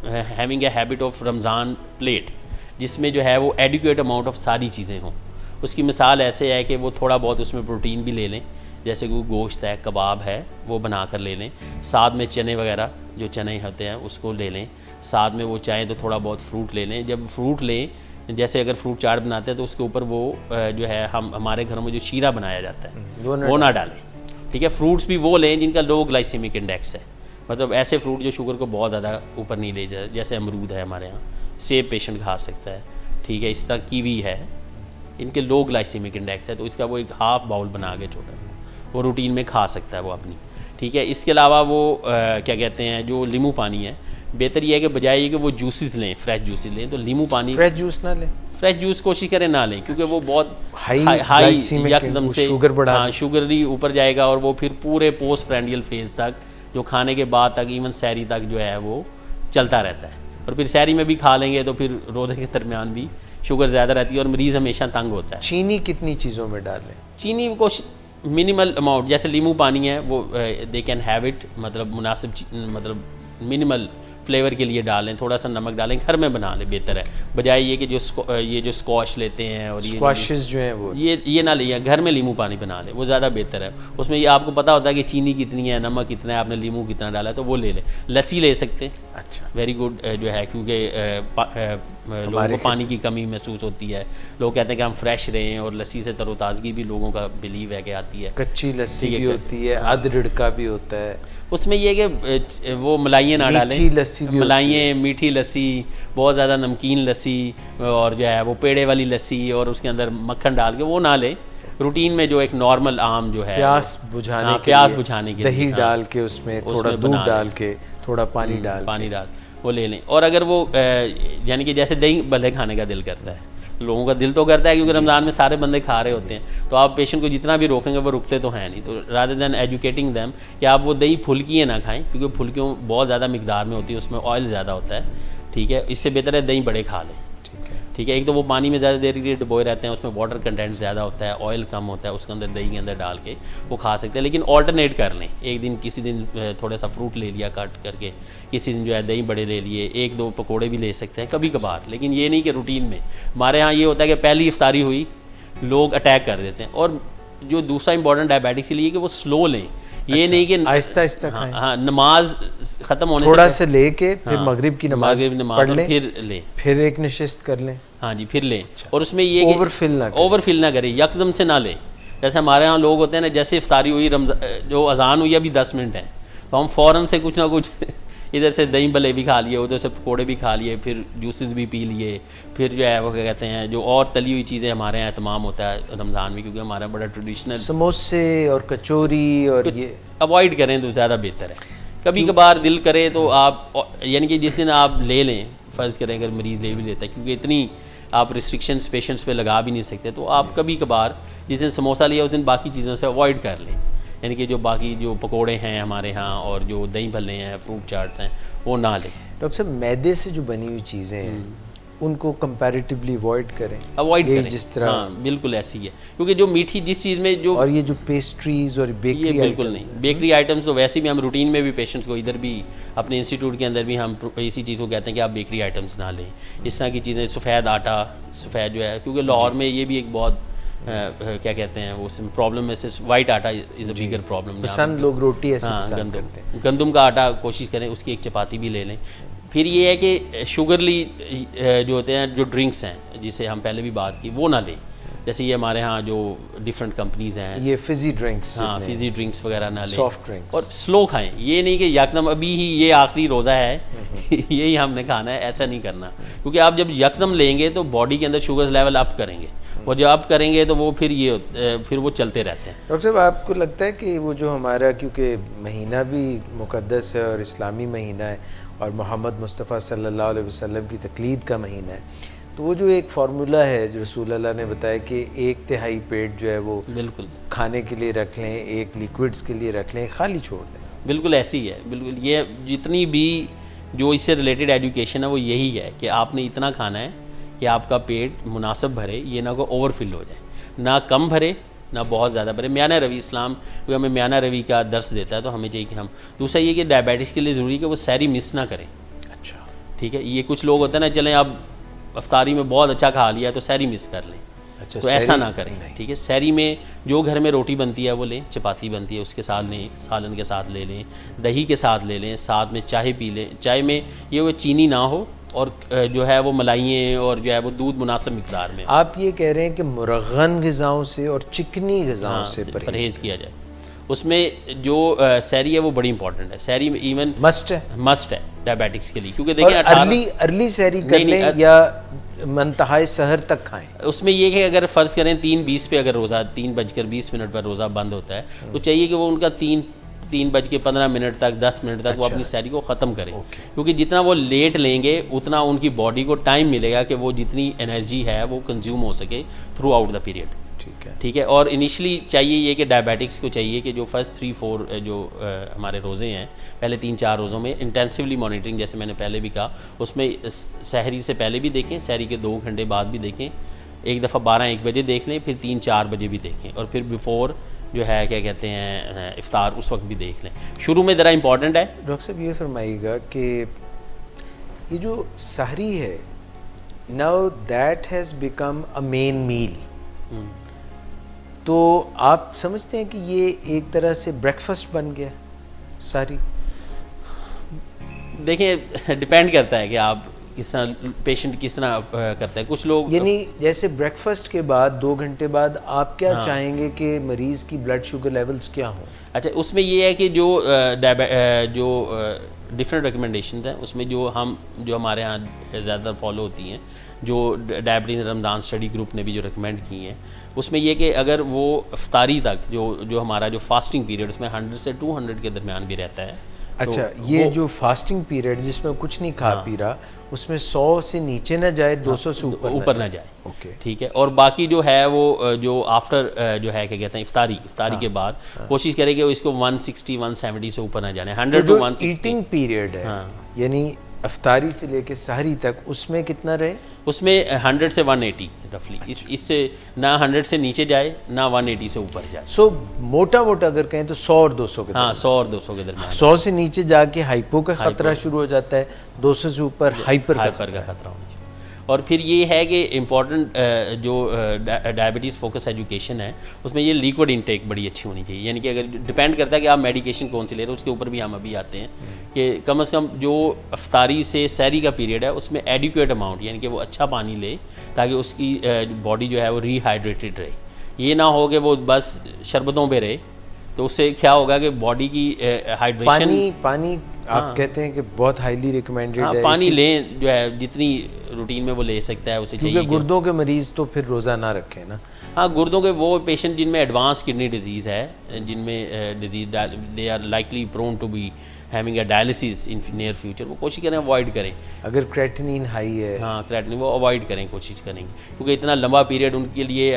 having a habit of Ramzan plate, जिसमें जो है वो एडिक्वेट अमाउंट ऑफ सारी चीज़ें हों। उसकी मिसाल ऐसे है कि वो थोड़ा बहुत उसमें प्रोटीन भी ले लें, जैसे कोई गोश्त है, कबाब है, वो बना कर ले लें, साथ में चने वगैरह जो चने होते हैं उसको ले लें, साथ में वो चाहें तो थोड़ा बहुत फ्रूट ले लें। जब फ्रूट लें, जैसे अगर फ्रूट चाट बनाते हैं तो उसके ऊपर वो जो है हमारे घरों में जो शीरा बनाया जाता है वो ना डालें, ठीक है। फ्रूट्स भी वो लें जिनका लो ग्लाइसेमिक इंडेक्स है, मतलब ऐसे फ्रूट जो शुगर को बहुत ज़्यादा ऊपर नहीं ले जाए, जैसे अमरूद है हमारे यहाँ, सेब पेशेंट खा सकता है, ठीक है, इस तरह कीवी है, इनके लो ग्लाइसेमिक इंडेक्स है, तो इसका वो एक हाफ बाउल बना के छोटा वो रूटीन में खा सकता है वो अपनी, ठीक है। इसके अलावा वो क्या कहते हैं, जो नींबू पानी है, बेहतर ये है कि बजाय ये कि वो जूसेस लें, फ्रेश जूसेस लें, तो नींबू पानी, फ्रेश जूस ना लें, फ्रेश जूस कोशिश करें ना लें, क्योंकि वो बहुत हाई एकदम से शुगर बढ़ा, हाँ शुगर ही ऊपर जाएगा, और वो फिर पूरे पोस्ट प्रेंडियल फेज तक, जो खाने के बाद तक, इवन सहरी तक जो है वो चलता रहता है, और फिर सहरी में भी खा लेंगे तो फिर रोज़े के दरमियान भी शुगर ज़्यादा रहती है और मरीज़ हमेशा तंग होता है। चीनी कितनी चीज़ों में डालें? चीनी को मिनिमल अमाउंट, जैसे नींबू पानी है वो दे कैन हैव इट, मतलब मुनासिब, मतलब मिनिमल फ्लेवर के लिए डालें, थोड़ा सा नमक डालें, घर में बना लें, बेहतर है, बजाय ये कि ये जो स्क्वाश लेते हैं और स्क्वाशेस जो हैं वो ये ना लें, घर में नींबू पानी बना लें, वो ज़्यादा बेहतर है। उसमें ये आपको पता होता है कि चीनी कितनी है, नमक कितना है, आपने नींबू कितना डाला है, तो वो ले लें। लस्सी ले सकते हैं, अच्छा, वेरी गुड जो है, क्योंकि लोगों को पानी की कमी महसूस होती है, लोग कहते हैं कि हम फ्रेश रहें, और लस्सी से तरोताज़गी भी लोगों का बिलीव है कि आती है। कच्ची लस्सी भी होती है, अध रिड़का भी होता है, उसमें ये कि वो मलाइयाँ ना डालें, मीठी लस्सी भी, मलाइयाँ, मीठी लस्सी, बहुत ज़्यादा नमकीन लस्सी, और जो है वो पेड़े वाली लस्सी और उसके अंदर मक्खन डाल के वो ना लें। रूटीन में जो एक नॉर्मल आम जो है प्यास बुझाने के प्यास लिए बुझाने के दही लिए, डाल के उसमें थोड़ा दूध डाल के, थोड़ा पानी डाल वो ले लें। और अगर वो यानी कि जैसे दही भले खाने का दिल करता है, लोगों का दिल तो करता है, क्योंकि रमज़ान में सारे बंदे खा रहे होते हैं, तो आप पेशेंट को जितना भी रोकेंगे वो रुकते तो हैं नहीं, तो रादर देन एजुकेटिंग दैम कि आप वो दही फुल्कियाँ ना खाएं, क्योंकि फुल्कियों बहुत ज़्यादा मिकदार में होती है, उसमें ऑयल ज़्यादा होता है, ठीक है। इससे बेहतर है दही बड़े खा लें, ठीक है। एक तो वो पानी में ज़्यादा देर के लिए डुबोए रहते हैं, उसमें वाटर कंटेंट ज़्यादा होता है, ऑयल कम होता है, उसके अंदर दही के अंदर डाल के वो खा सकते हैं, लेकिन ऑल्टरनेट कर लें, एक दिन किसी दिन थोड़ा सा फ्रूट ले लिया काट करके, किसी दिन जो है दही बड़े ले लिए, 1-2 पकोड़े भी ले सकते हैं कभी कभार, लेकिन ये नहीं कि रूटीन में। हमारे यहाँ ये होता है कि पहली इफ्तारी हुई लोग अटैक कर देते हैं, और जो दूसरा इंपॉर्टेंट डायबिटिक्स के लिए कि वो स्लो लें, ये नहीं कि आहिस्ता आहिस्ता खाएं। हाँ, नमाज ख़त्म होने थोड़ा से लेके फिर मगरिब की नमाज पढ़ लें, फिर एक नशिस्त कर लें, हाँ जी, फिर लें। और उसमें ये ओवरफिल ना करें, यकदम से ना लें। जैसे हमारे यहाँ लोग होते हैं ना, जैसे इफ्तारी हुई, जो अजान हुई अभी 10 मिनट है, तो हम फ़ौरन से कुछ ना कुछ इधर से दही भले भी खा लिए, उधर से पकोड़े भी खा लिए, फिर जूसेस भी पी लिए, फिर जो है वो क्या कहते हैं जो और तली हुई चीज़ें हमारे यहाँ तमाम होता है रमज़ान में, क्योंकि हमारा बड़ा ट्रेडिशनल। समोसे और कचौरी और ये अवॉइड करें तो ज़्यादा बेहतर है। कभी कभार दिल करे तो आप, यानी कि जिस दिन आप ले लें, फ़र्ज़ करें अगर मरीज़ ले भी लेता है, क्योंकि इतनी आप रिस्ट्रिक्शंस पेशेंट्स पे लगा भी नहीं सकते, तो आप कभी कभार जिस दिन समोसा लिया उस दिन बाकी चीज़ों से अवॉइड कर लें, यानी कि जो बाकी जो पकोड़े हैं हमारे यहाँ और जो दही भल्ले हैं, फ्रूट चाट्स हैं, वो ना लें। डॉक्टर साहब, मैदे से जो बनी हुई चीज़ें हैं उनको कंपैरेटिवली अवॉइड करें, अवॉइड ये करें जिस तरह। हाँ बिल्कुल ऐसी है, क्योंकि जो मीठी जिस चीज़ में जो, और ये जो पेस्ट्रीज और ये बेकरी बिल्कुल नहीं। बेकरी आइटम्स तो वैसे भी हम रूटीन में भी पेशेंट्स को, इधर भी अपने इंस्टीट्यूट के अंदर भी हम इसी चीज़ को कहते हैं कि आप बेकरी आइटम्स ना लें, इस तरह की चीज़ें। सफ़ेद आटा, सफ़ेद जो है, क्योंकि लाहौर में ये भी एक बहुत क्या कहते हैं वो प्रॉब्लम में से वाइट आटा इज़ अ बिगर प्रॉब्लम। पसंद लोग रोटी ऐसे हाँ, पसंद करते हैं। गंदम का आटा कोशिश करें, उसकी एक चपाती भी ले लें। फिर ये है कि शुगरली जो होते हैं जो ड्रिंक्स हैं, जिसे हम पहले भी बात की, वो ना लें। जैसे ये हमारे यहाँ जो डिफरेंट कंपनीज़ हैं, ये फिजी ड्रिंक्स, हाँ फिजी ड्रिंक्स वगैरह ना लें, सॉफ्ट ड्रिंक्स, और स्लो खाएं। ये नहीं कि यकदम अभी ही ये आखिरी रोज़ा है यही हमने खाना है, ऐसा नहीं करना। क्योंकि आप जब यकदम लेंगे तो बॉडी के अंदर शुगर्स लेवल अप करेंगे, और जब अप करेंगे तो वो फिर वो चलते रहते हैं। डॉक्टर साहब, आपको लगता है कि वो जो हमारा, क्योंकि महीना भी मुक़द्दस है और इस्लामी महीना है और मोहम्मद मुस्तफ़ा सल्लल्लाहु अलैहि वसल्लम की तक़लीद का महीना है, तो वो जो एक फार्मूला है जो रसूल अल्लाह ने बताया कि 1/3 पेट जो है वो बिल्कुल खाने के लिए रख लें, एक लिक्विड्स के लिए रख लें, खाली छोड़ दें, बिल्कुल ऐसी ही है। बिल्कुल ये जितनी भी जो इससे रिलेटेड एजुकेशन है वो यही है कि आपने इतना खाना है कि आपका पेट मुनासिब भरे, ये ना को ओवरफिल हो जाए, ना कम भरे ना बहुत ज़्यादा भरे। म्याना रवी इस्लाम क्योंकि हमें म्याना रवी का दर्स देता है, तो हमें चाहिए कि हम, दूसरा ये कि डायबिटीज़ के लिए ज़रूरी है कि वो सहरी मिस ना करें। अच्छा, ठीक है, ये कुछ लोग होते हैं ना, चलें अब अफ्तारी में बहुत अच्छा खा लिया तो सहरी मिस कर लें, अच्छा, तो ऐसा ना करें। ठीक है, सहरी में जो घर में रोटी बनती है वो लें, चपाती बनती है उसके साथ लें, सालन के साथ ले लें, दही के साथ ले लें, साथ में चाय पी लें। चाय में ये वो चीनी ना हो और जो है वो मलाइयाँ और जो है वो दूध मुनासिब मिकदार में। आप ये कह रहे हैं कि मुरग़न ग़िज़ाओं से और चिकनी ग़िज़ाओं से परहेज़ किया जाए। उसमें जो सहरी है वो बड़ी इंपॉर्टेंट है। सहरी में इवन मस्ट है डायबिटिक्स के लिए, क्योंकि देखिए अर्ली सहरी कर लें या मंतहाए सहर तक खाएं। उसमें ये कि अगर फ़र्ज़ करें 3:20 पे अगर रोज़ा 3:20 पर रोज़ा बंद होता है, तो चाहिए कि वो उनका 3:15 तक 10 मिनट तक वो अपनी सहरी को ख़त्म करें, क्योंकि जितना वो लेट लेंगे उतना उनकी बॉडी को टाइम मिलेगा कि वो जितनी एनर्जी है वो कंज्यूम हो सके थ्रू आउट द पीरियड। ठीक है, और इनिशियली चाहिए ये कि डायबिटिक्स को चाहिए कि जो फर्स्ट 3-4 जो हमारे रोज़े हैं, पहले 3-4 रोज़ों में इंटेंसिवली मॉनिटरिंग, जैसे मैंने पहले भी कहा, उसमें सहरी से पहले भी देखें, सहरी के 2 घंटे बाद भी देखें, एक दफ़ा 12-1 बजे देख लें, फिर 3-4 बजे भी देखें, और फिर बिफ़ोर जो है क्या कहते हैं इफ्तार उस वक्त भी देख लें। शुरू में ज़रा इंपॉर्टेंट है। डॉक्टर साहब ये फरमाइएगा कि ये जो सहरी है, now that has become a main meal, तो आप समझते हैं कि ये एक तरह से ब्रेकफास्ट बन गया सारी? देखिए डिपेंड करता है कि आप किस तरह पेशेंट किस तरह करता है। कुछ लोग यानी जैसे ब्रेकफास्ट के बाद 2 घंटे बाद आप क्या चाहेंगे कि मरीज़ की ब्लड शुगर लेवल्स क्या हों? अच्छा, उसमें ये है कि जो डिफरेंट रिकमेंडेशन हैं, उसमें जो हमारे यहाँ ज़्यादातर फॉलो होती हैं, जो डायबिटीज़ रमज़ान स्टडी ग्रुप ने भी जो रिकमेंड की हैं, उसमें यह कि अगर वो इफ्तारी तक जो हमारा जो फास्टिंग पीरियड उसमें 100 से 200 के दरमियान भी रहता है। अच्छा, तो ये जो फास्टिंग पीरियड जिसमें कुछ नहीं खा पी रहा, उसमें 100 से नीचे ना जाए, 200 से ऊपर ना जाए। ओके, ठीक है। और बाकी जो है वो जो आफ्टर जो है क्या कहते हैं इफ्तारी के बाद कोशिश करें कि इसको 160 170 से ऊपर ना जाने। 100 to 160 ईटिंग पीरियड है, यानी इफ्तारी से लेके सहरी तक, उसमें कितना रहे? उसमें 100 से 180 रफली। अच्छा। इससे ना 100 से नीचे जाए ना 180 से ऊपर जाए। सो मोटा अगर कहें तो 100 और 200 के, हाँ 100 और 200 के दरमियान। 100 से नीचे जाके हाइपो का खतरा शुरू हो जाता है, 200 से ऊपर हाइपर का खतरा होना। और फिर ये है कि इम्पॉर्टेंट जो डायबिटीज़ फोकस एजुकेशन है, उसमें ये लिक्विड इनटेक बड़ी अच्छी होनी चाहिए। यानी कि अगर डिपेंड करता है कि आप मेडिकेशन कौन सी ले रहे हो, उसके ऊपर भी हम अभी आते हैं कि कम से कम जो इफ्तारी से सहरी का पीरियड है उसमें एडिक्वेट अमाउंट, यानी कि वो अच्छा पानी ले ताकि उसकी बॉडी जो है वो रीहाइड्रेटेड रहे। ये ना हो कि वो बस शरबतों पे रहे, तो उससे क्या होगा कि बॉडी की हाइड्रेशन, पानी आप कहते हैं कि बहुत हाईली रिकमेंडेड हाँ, है। पानी लें जो है, जितनी रूटीन में वो ले सकता है उसे चाहिए। क्योंकि गुर्दों के मरीज़ तो फिर रोज़ा ना रखें ना। हाँ, गुर्दों के वो पेशेंट जिनमें एडवांस किडनी डिजीज़ है, जिनमें disease they are likely prone to be having a dialysis in near future, वो कोशिश करें अवॉइड करें। अगर क्रेटिनिन हाई है, हाँ, क्रेटिनिन वो अवॉइड करें, कोशिश करेंगे, क्योंकि इतना लंबा पीरियड उनके लिए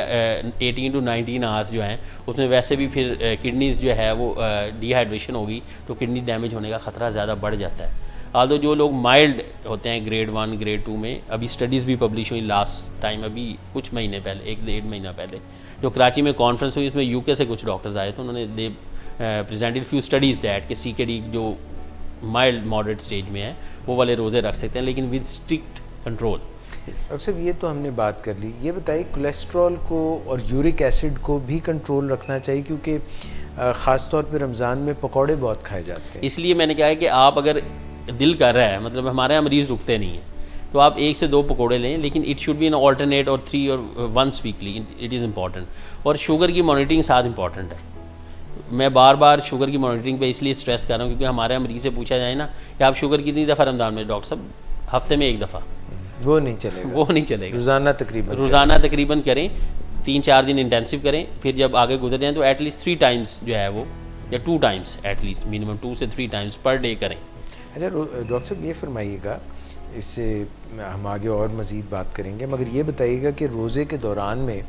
18 to 19 आवर्स जो हैं, उसमें वैसे भी फिर किडनीज़ जो है वो डिहाइड्रेशन होगी तो किडनी डैमेज होने का ख़तरा ज़्यादा बढ़ जाता है। आल्दो जो लोग माइल्ड होते हैं ग्रेड 1 ग्रेड 2 में, अभी स्टडीज़ भी पब्लिश हुई लास्ट टाइम, अभी कुछ महीने पहले, 1-1.5 महीना पहले, जो कराची में कॉन्फ्रेंस हुई, उसमें यूके से कुछ डॉक्टर्स आए थे, उन्होंने दे प्रेजेंटेड फ्यू स्टडीज़ डैट कि CKD जो माइल्ड मॉडरेट स्टेज में है वो वाले रोज़े रख सकते हैं, लेकिन विद स्ट्रिक्ट कंट्रोल। डॉक्टर साहब ये तो हमने बात कर ली, ये बताइए कोलेस्ट्रॉल को और यूरिक एसिड को भी कंट्रोल रखना चाहिए, क्योंकि ख़ास तौर पे रमज़ान में पकौड़े बहुत खाए जाते हैं। इसलिए मैंने कहा है कि आप अगर दिल कर रहा है, मतलब हमारे यहाँ मरीज़ रुकते नहीं हैं, तो आप 1 से 2 पकौड़े लें, लेकिन it should be in alternate और 3 और once weekly, it is important. और शुगर की मॉनिटरिंग साथ इंपॉर्टेंट है। मैं बार बार शुगर की मॉनिटरिंग पे इसलिए स्ट्रेस कर रहा हूँ, क्योंकि हमारे यहाँ मरीज़ से पूछा जाए ना कि आप शुगर कितनी दफ़ा रमज़ान में, डॉक्टर साहब हफ्ते में 1 दफ़ा, वो नहीं चलेगा, वो नहीं चलेगा, रोज़ाना तकरीबन करें, 3-4 दिन इंटेंसिव करें, फिर जब आगे गुजर जाएँ तो एटलीस्ट 3 टाइम्स जो है वो, या 2 टाइम्स एटलीस्ट, मिनिमम 2 से 3 टाइम्स पर डे करें। अच्छा डॉक्टर साहब ये फरमाइएगा, इससे हम आगे और मज़ीद बात करेंगे, मगर ये बताइएगा कि रोज़े के दौरान में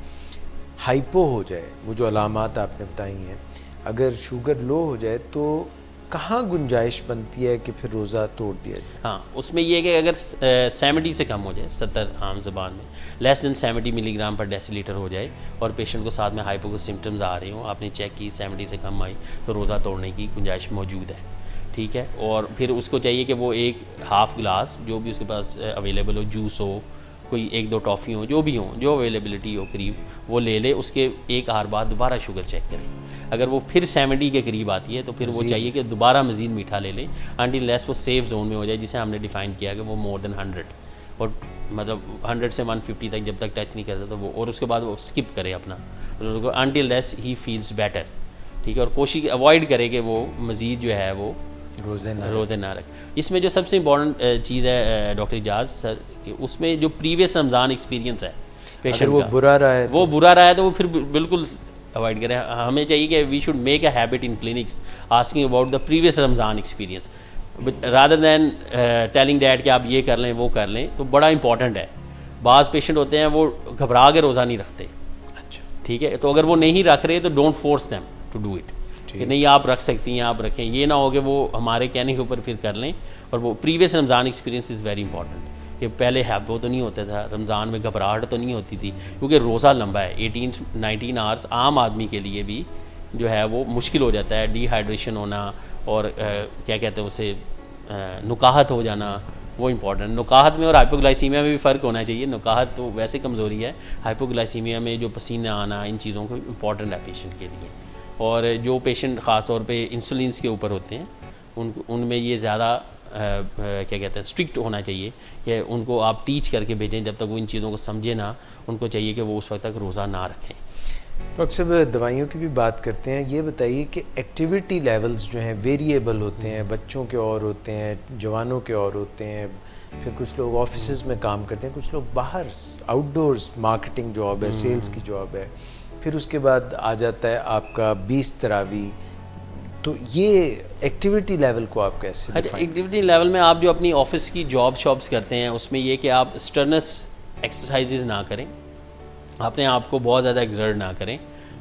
हाइपो हो जाए, वो जो अलामात आपने बताई हैं, अगर शुगर लो हो जाए तो कहाँ गुंजाइश बनती है कि फिर रोज़ा तोड़ दिया जाए? हाँ, उसमें ये है कि अगर 70 से कम हो जाए, 70 आम ज़बान में, लेस दैन 70 मिलीग्राम पर डेसीलीटर हो जाए, और पेशेंट को साथ में हाइपो के सिम्टम्स आ रहे हों, आपने चेक की 70 से कम आई, तो रोज़ा तोड़ने की गुंजाइश मौजूद है, ठीक है। और फिर उसको चाहिए कि वो 1/2 गिलास जो भी उसके पास अवेलेबल हो, जूस हो, कोई 1-2 टॉफ़ी हो, जो भी हो, जो अवेलेबिलिटी हो करीब, वो ले ले। उसके 1 आवर बाद दोबारा शुगर चेक करें, अगर वो फिर 70 के करीब आती है तो फिर वो चाहिए कि दोबारा मज़ीद मीठा ले लें, अनटिल लेस वो सेफ जोन में हो जाए, जिसे हमने डिफ़ाइन किया कि वो मोर देन 100, और मतलब 100 से 150 तक जब तक टच नहीं करता तो वो, और उसके बाद वो स्किप करे अपना, until less he feels better, ठीक है। और कोशिश अवॉइड करे कि वो मज़ीद जो है वो रोज़े ना रखें। इसमें जो सबसे इम्पॉर्टेंट चीज़ है डॉक्टर इजाज़ सर, कि उसमें जो प्रीवियस रमज़ान एक्सपीरियंस है पेशेंट वो का, बुरा रहा है, वो बुरा रहा है तो वो फिर बिल्कुल अवॉइड करें। हमें चाहिए कि we should make a habit in clinics asking about the previous Ramzan experience, rather than telling that कि आप ये कर लें वो कर लें, तो बड़ा इंपॉर्टेंट है। बाज़ पेशेंट होते हैं वो घबरा के रोज़ा नहीं रखते, अच्छा ठीक है, तो अगर वो नहीं रख रहे तो don't force them to do it, कि नहीं आप रख सकती हैं, आप रखें, ये ना हो कि वो हमारे कहने के ऊपर फिर कर लें। और वो previous Ramzan experience is very important, कि पहले वो तो नहीं होता था, रमज़ान में घबराहट तो नहीं होती थी, क्योंकि रोज़ा लंबा है, 18-19 आवर्स आम आदमी के लिए भी जो है वो मुश्किल हो जाता है, डिहाइड्रेशन होना और क्या कहते हैं उसे नुकाहत हो जाना, वो इंपॉर्टेंट। नुकाहत में और हाइपोग्लाइसीमिया में भी फ़र्क होना चाहिए। नुकाहत तो वैसे कमज़ोरी है, हाइपोग्लाइसीमिया में जो पसीना आना, इन चीज़ों को इंपॉर्टेंट है पेशेंट के लिए। और जो पेशेंट ख़ास तौर पे इंसुलिन के ऊपर होते हैं उनमें ये ज़्यादा क्या कहते हैं स्ट्रिक्ट होना चाहिए, कि उनको आप टीच करके भेजें, जब तक वो इन चीज़ों को समझे ना, उनको चाहिए कि वो उस वक्त तक रोज़ा ना रखें। डॉक्टर साहब दवाइयों की भी बात करते हैं, ये बताइए कि एक्टिविटी लेवल्स जो हैं वेरिएबल होते हैं, बच्चों के और होते हैं, जवानों के और होते हैं, फिर कुछ लोग ऑफिस में काम करते हैं, कुछ लोग बाहर आउटडोर्स मार्केटिंग जॉब है, सेल्स की जॉब है, फिर उसके बाद आ जाता है आपका 20 तरावी। तो ये एक्टिविटी लेवल को आप कैसे? एक्टिविटी लेवल में आप जो अपनी ऑफिस की जॉब शॉप्स करते हैं, उसमें ये कि आप स्टर्नस एक्सरसाइजेज ना करें, अपने आप को बहुत ज़्यादा एक्सर्ट ना करें,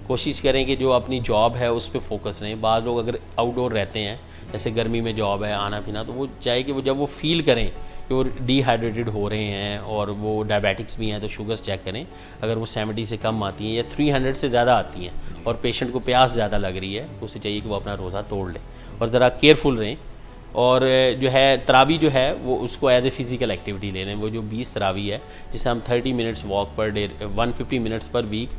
कोशिश करें कि जो अपनी जॉब है उस पर फोकस रहें। बाद लोग अगर आउटडोर रहते हैं, जैसे गर्मी में जॉब है, आना पीना, तो वो चाहे कि वो जब वो फील करें कि वो डिहाइड्रेटेड हो रहे हैं और वो डायबिटिक्स भी हैं, तो शुगर्स चेक करें। अगर वो 70 से कम आती हैं या 300 से ज़्यादा आती हैं और पेशेंट को प्यास ज़्यादा लग रही है, तो उसे चाहिए कि वो अपना रोज़ा तोड़ ले और ज़रा केयरफुल रहें। और जो है तरावी जो है वो उसको एज ए फ़िज़िकल एक्टिविटी ले लें। वो जो 20 तरावी है, जिसे हम 30 minutes walk per day, 150 minutes per week,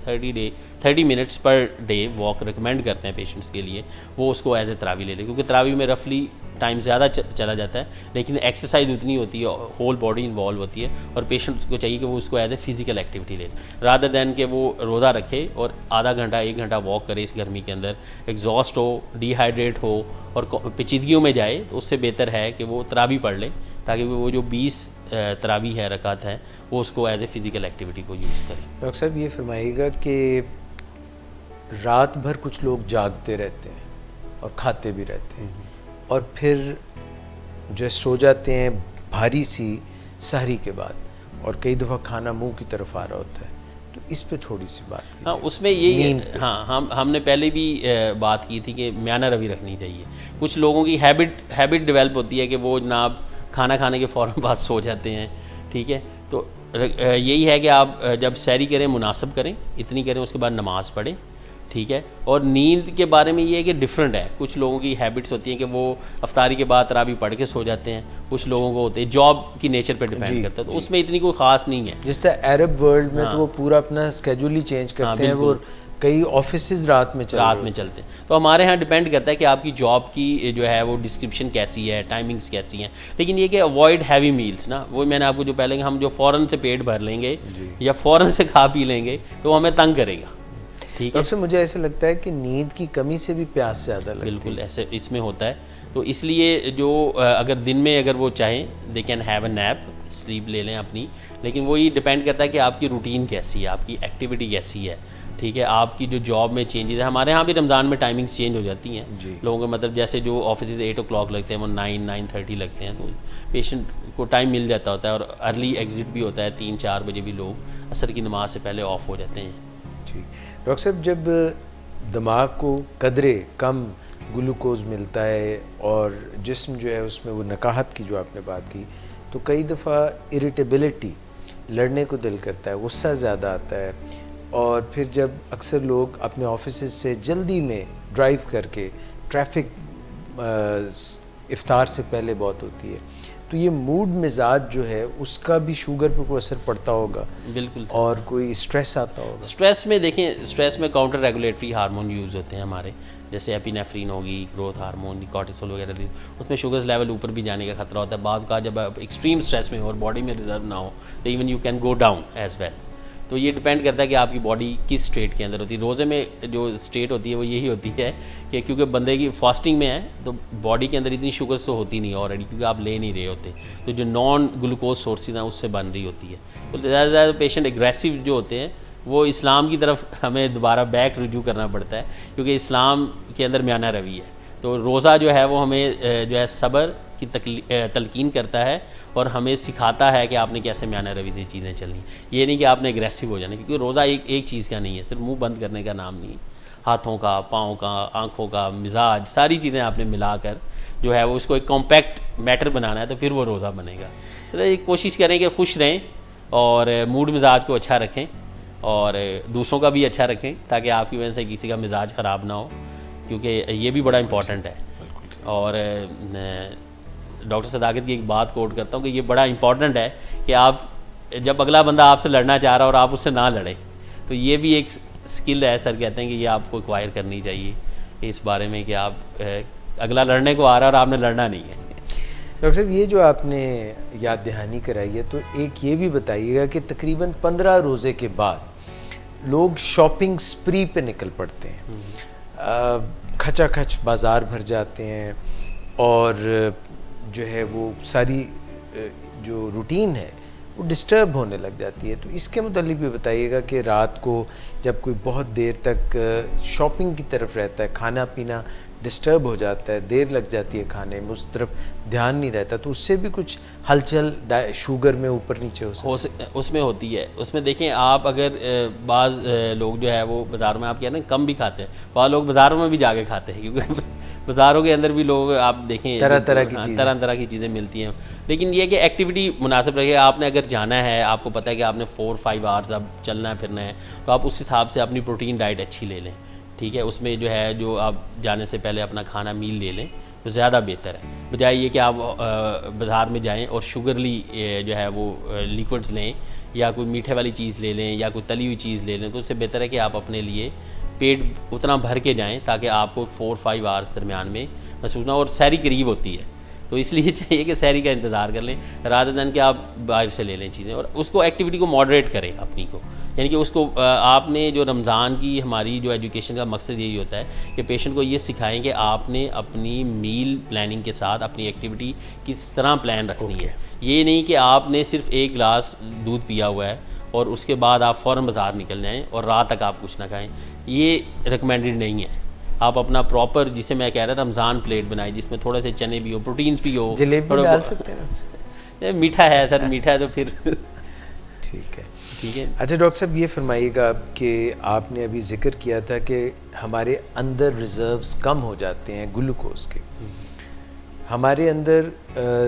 30 minutes per day walk recommend करते हैं पेशेंट्स के लिए, वो उसको एज ए तरावी ले लें। क्योंकि तरावी में रफली टाइम ज़्यादा चला जाता है, लेकिन एक्सरसाइज उतनी होती है, होल बॉडी इन्वॉल्व होती है, और पेशेंट को चाहिए कि वो उसको एज ए फ़िज़िकल एक्टिविटी ले, रादर दैन कि वो रोज़ा रखे और आधा घंटा 1 घंटा वॉक करे इस गर्मी के अंदर, एग्जॉस्ट हो, डिहाइड्रेट हो और पेचीदगियों में जाए तो उससे बेहतर है कि वो तरावी पढ़ ले, ताकि वो जो 20 तरावी है रकात हैं वो उसको एज ए फ़िज़िकल एक्टिविटी को यूज़ करें। डॉक्टर साहब ये फरमाइएगा कि रात भर कुछ लोग जागते रहते हैं और खाते भी रहते हैं और फिर जो सो जाते हैं भारी सी सहरी के बाद, और कई दफ़ा खाना मुंह की तरफ आ रहा होता है, तो इस पे थोड़ी सी बात कीजिए। हाँ, उसमें यही हाँ हमने पहले भी बात की थी कि म्याना रवि रखनी चाहिए। कुछ लोगों की हैबिट डेवलप होती है कि वो जनाब खाना खाने के फ़ौरन बाद सो जाते हैं, ठीक है। तो यही है कि आप जब सैरी करें मुनासिब करें, इतनी करें, उसके बाद नमाज़ पढ़ें, ठीक है। और नींद के बारे में ये है कि डिफरेंट है। कुछ लोगों की हैबिट्स होती हैं कि वो अफ्तारी के बाद तरावी पढ़ के सो जाते हैं, कुछ लोगों को होते हैं जॉब की नेचर पे डिपेंड करता है, तो उसमें इतनी कोई ख़ास नहीं है। जिस तरह अरब वर्ल्ड में तो वो पूरा अपना स्केड्यूल ही चेंज करते हैं, वो कई ऑफिसेज रात में चलते हैं। तो हमारे यहाँ डिपेंड करता है कि आपकी जॉब की जो है वो डिस्क्रिप्शन कैसी है, टाइमिंग्स कैसी हैं। लेकिन ये कि अवॉइड हैवी मील्स ना, वो मैंने आपको जो पहले हम जो फ़ौरन से पेट भर लेंगे या फ़ौरन से खा पी लेंगे तो हमें तंग करेगा, ठीक है। डॉक्टर मुझे ऐसा लगता है कि नींद की कमी से भी प्यास ज़्यादा लगती है। बिल्कुल ऐसे इसमें होता है। तो इसलिए जो अगर दिन में अगर वो चाहें they can have a nap, sleep ले लें अपनी, लेकिन वही डिपेंड करता है कि आपकी रूटीन कैसी है, आपकी एक्टिविटी कैसी है, ठीक है। आपकी जो जॉब में चेंजेस है, हमारे यहाँ भी रमज़ान में टाइमिंग्स चेंज हो जाती हैं लोगों के, मतलब जैसे जो ऑफिस 8 o'clock लगते हैं वो 9-9:30 लगते हैं, तो पेशेंट को टाइम मिल जाता होता है और अर्ली एग्ज़िट भी होता है। 3-4 बजे भी लोग असर की नमाज से पहले ऑफ हो जाते हैं। ठीक डॉक्टर साहब, जब दिमाग को कदरे कम ग्लूकोज मिलता है और जिस्म जो है उसमें वो नकाहत की जो आपने बात की, तो कई दफ़ा इरिटेबिलिटी, लड़ने को दिल करता है, गुस्सा ज़्यादा आता है, और फिर जब अक्सर लोग अपने ऑफिस से जल्दी में ड्राइव करके, ट्रैफिक इफ्तार से पहले बहुत होती है, तो ये मूड मिजाज जो है उसका भी शुगर पे कोई असर पड़ता होगा। बिल्कुल। और कोई स्ट्रेस आता होगा। स्ट्रेस में देखें, स्ट्रेस में काउंटर रेगुलेटरी हार्मोन यूज़ होते हैं हमारे, जैसे एपिनेफ्रीन होगी, ग्रोथ हार्मोन, कॉर्टिसोल वगैरह, उसमें शुगर्स लेवल ऊपर भी जाने का खतरा होता है। बाद का जब आप एक्सट्रीम स्ट्रेस में हो और बॉडी में रिजर्व ना हो तो even you can go down as well. तो ये डिपेंड करता है कि आपकी बॉडी किस स्टेट के अंदर होती है। रोज़े में जो स्टेट होती है वो यही होती है कि क्योंकि बंदे की फास्टिंग में है तो बॉडी के अंदर इतनी शुगर्स तो होती नहीं ऑलरेडी, क्योंकि आप ले नहीं रहे होते, तो जो नॉन ग्लूकोज सोर्सेज हैं उससे बन रही होती है। तो ज़्यादा पेशेंट एग्रेसिव जो होते हैं वो इस्लाम की तरफ हमें दोबारा बैक रुजू करना पड़ता है, क्योंकि इस्लाम के अंदर म्याना रवि है। तो रोज़ा जो है वो हमें जो है सब्र की तलकीन करता है और हमें सिखाता है कि आपने कैसे म्याना रवि से चीज़ें चलनी। ये नहीं कि आपने एग्रेसिव हो जाना, क्योंकि रोज़ा एक चीज़ का नहीं है, सिर्फ मुंह बंद करने का नाम नहीं, हाथों का, पाँव का, आँखों का, मिजाज, सारी चीज़ें आपने मिलाकर जो है वो उसको एक कॉम्पैक्ट मैटर बनाना है, तो फिर वो रोज़ा बनेगा। तो ये कोशिश करें कि खुश रहें और मूड मिजाज को अच्छा रखें और दूसरों का भी अच्छा रखें, ताकि आपकी वजह से किसी का मिजाज ख़राब ना हो, क्योंकि ये भी बड़ा इम्पॉर्टेंट है। और डॉक्टर सदाकत की एक बात कोट करता हूँ कि ये बड़ा इम्पॉर्टेंट है कि आप जब अगला बंदा आपसे लड़ना चाह रहा है और आप उससे ना लड़ें, तो ये भी एक स्किल है। सर कहते हैं कि ये आपको एक्वायर करनी चाहिए इस बारे में कि आप अगला लड़ने को आ रहा है और आपने लड़ना नहीं है। डॉक्टर साहब, ये जो आपने याद दहानी कराई है, तो एक ये भी बताइएगा कि तकरीबन 15 रोज़े के बाद लोग शॉपिंग स्प्री पे निकल पड़ते हैं, खचाखच बाज़ार भर जाते हैं और जो है वो सारी जो रूटीन है वो डिस्टर्ब होने लग जाती है। तो इसके मुतालिक भी बताइएगा कि रात को जब कोई बहुत देर तक शॉपिंग की तरफ रहता है, खाना पीना डिस्टर्ब हो जाता है, देर लग जाती है खाने में, उस तरफ ध्यान नहीं रहता, तो उससे भी कुछ हलचल शुगर में ऊपर नीचे उसमें होती है। उसमें देखें आप, अगर बाज़ लोग जो है वो बाज़ारों में आप कहते हैं कम भी खाते हैं, बाद लोग बाज़ारों में भी जाके खाते हैं, क्योंकि बाज़ारों के अंदर भी लोग आप देखें तरह तरह की चीज़ें मिलती हैं। लेकिन ये कि एक्टिविटी मुनासिब रखे। आपने अगर जाना है, आपको पता है कि आपने 4-5 आवर्स अब चलना है फिरना है, तो आप उस हिसाब से अपनी प्रोटीन डाइट अच्छी ले लें, ठीक है। उसमें जो है जो आप जाने से पहले अपना खाना मील ले लें तो ज़्यादा बेहतर है, बजाय ये कि आप बाज़ार में जाएं और शुगरली जो है वो लिक्विड्स लें या कोई मीठे वाली चीज़ ले लें या कोई तली हुई चीज़ ले लें। तो उससे बेहतर है कि आप अपने लिए पेट उतना भर के जाएं ताकि आपको 4-5 आवर्स दरमियान में महसूस ना हो। और सैरी करीब होती है, तो इसलिए चाहिए कि सहरी का इंतज़ार कर लें रादर दैन कि आप बाहर से ले लें चीज़ें, और उसको एक्टिविटी को मॉडरेट करें अपनी को, यानी कि उसको आपने जो रमज़ान की हमारी जो एजुकेशन का मकसद यही होता है कि पेशेंट को ये सिखाएं कि आपने अपनी मील प्लानिंग के साथ अपनी एक्टिविटी किस तरह प्लान रखनी है। ये नहीं कि आपने सिर्फ एक गिलास दूध पिया हुआ है और उसके बाद आप फ़ौरन बाज़ार निकल जाएँ और रात तक आप कुछ ना खाएँ, ये रिकमेंडेड नहीं है। आप अपना प्रॉपर, जिसे मैं कह रहा रमज़ान प्लेट बनाए जिसमें थोड़े से चने भी हो, प्रोटीन्स भी हो, जलेबी डाल सकते हैं। मीठा है सर, मीठा है तो फिर ठीक है। अच्छा डॉक्टर साहब ये फरमाइएगा कि आपने अभी जिक्र किया था कि हमारे अंदर रिज़र्व्स कम हो जाते हैं ग्लूकोज के। हमारे अंदर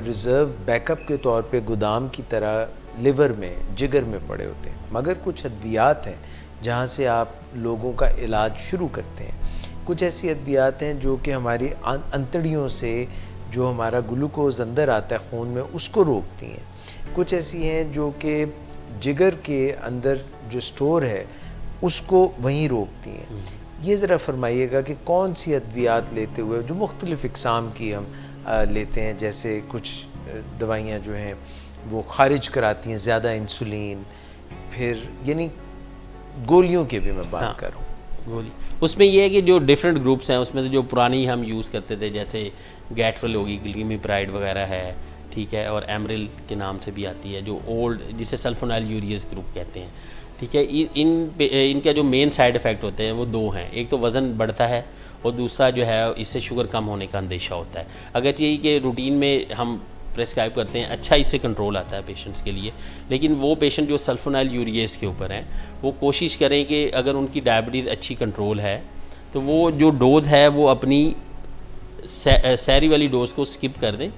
रिज़र्व बैकअप के तौर पे गोदाम की तरह लिवर में, जिगर में पड़े होते हैं, मगर कुछ अद्वियात हैं जहाँ से आप लोगों का इलाज शुरू करते हैं। कुछ ऐसी अद्वियात हैं जो कि हमारी अंतड़ियों से जो हमारा ग्लूकोज अंदर आता है खून में उसको रोकती हैं। कुछ ऐसी हैं जो कि जिगर के अंदर जो स्टोर है उसको वहीं रोकती हैं। ये ज़रा फरमाइएगा कि कौन सी अद्वियात लेते हुए, जो मुख्तलिफ़ इक़साम की हम लेते हैं, जैसे कुछ दवाइयाँ जो हैं वो खारिज कराती हैं ज़्यादा इंसुलिन, फिर यानी गोलियों की भी मैं बात कर रहा हूँ। गोली उसमें ये है कि जो डिफरेंट ग्रुप्स हैं उसमें तो जो पुरानी हम यूज़ करते थे जैसे गैट्रल होगी, ग्लिमिप्राइड वगैरह है, ठीक है, और एमरिल के नाम से भी आती है, जो ओल्ड जिसे सल्फोनाइल यूरियस ग्रुप कहते हैं, ठीक है। इनका जो मेन साइड इफ़ेक्ट होते हैं वो दो हैं, एक तो वज़न बढ़ता है और दूसरा जो है इससे शुगर कम होने का अंदेशा होता है। अगर चाहिए कि रूटीन में हम प्रेस्क्राइब करते हैं, अच्छा इससे कंट्रोल आता है पेशेंट्स के लिए, लेकिन वो पेशेंट जो सल्फोनाइल यूरियस के ऊपर हैं वो कोशिश करें कि अगर उनकी डायबिटीज़ अच्छी कंट्रोल है तो वो जो डोज़ है वो अपनी सहरी वाली डोज़ को स्किप कर दें,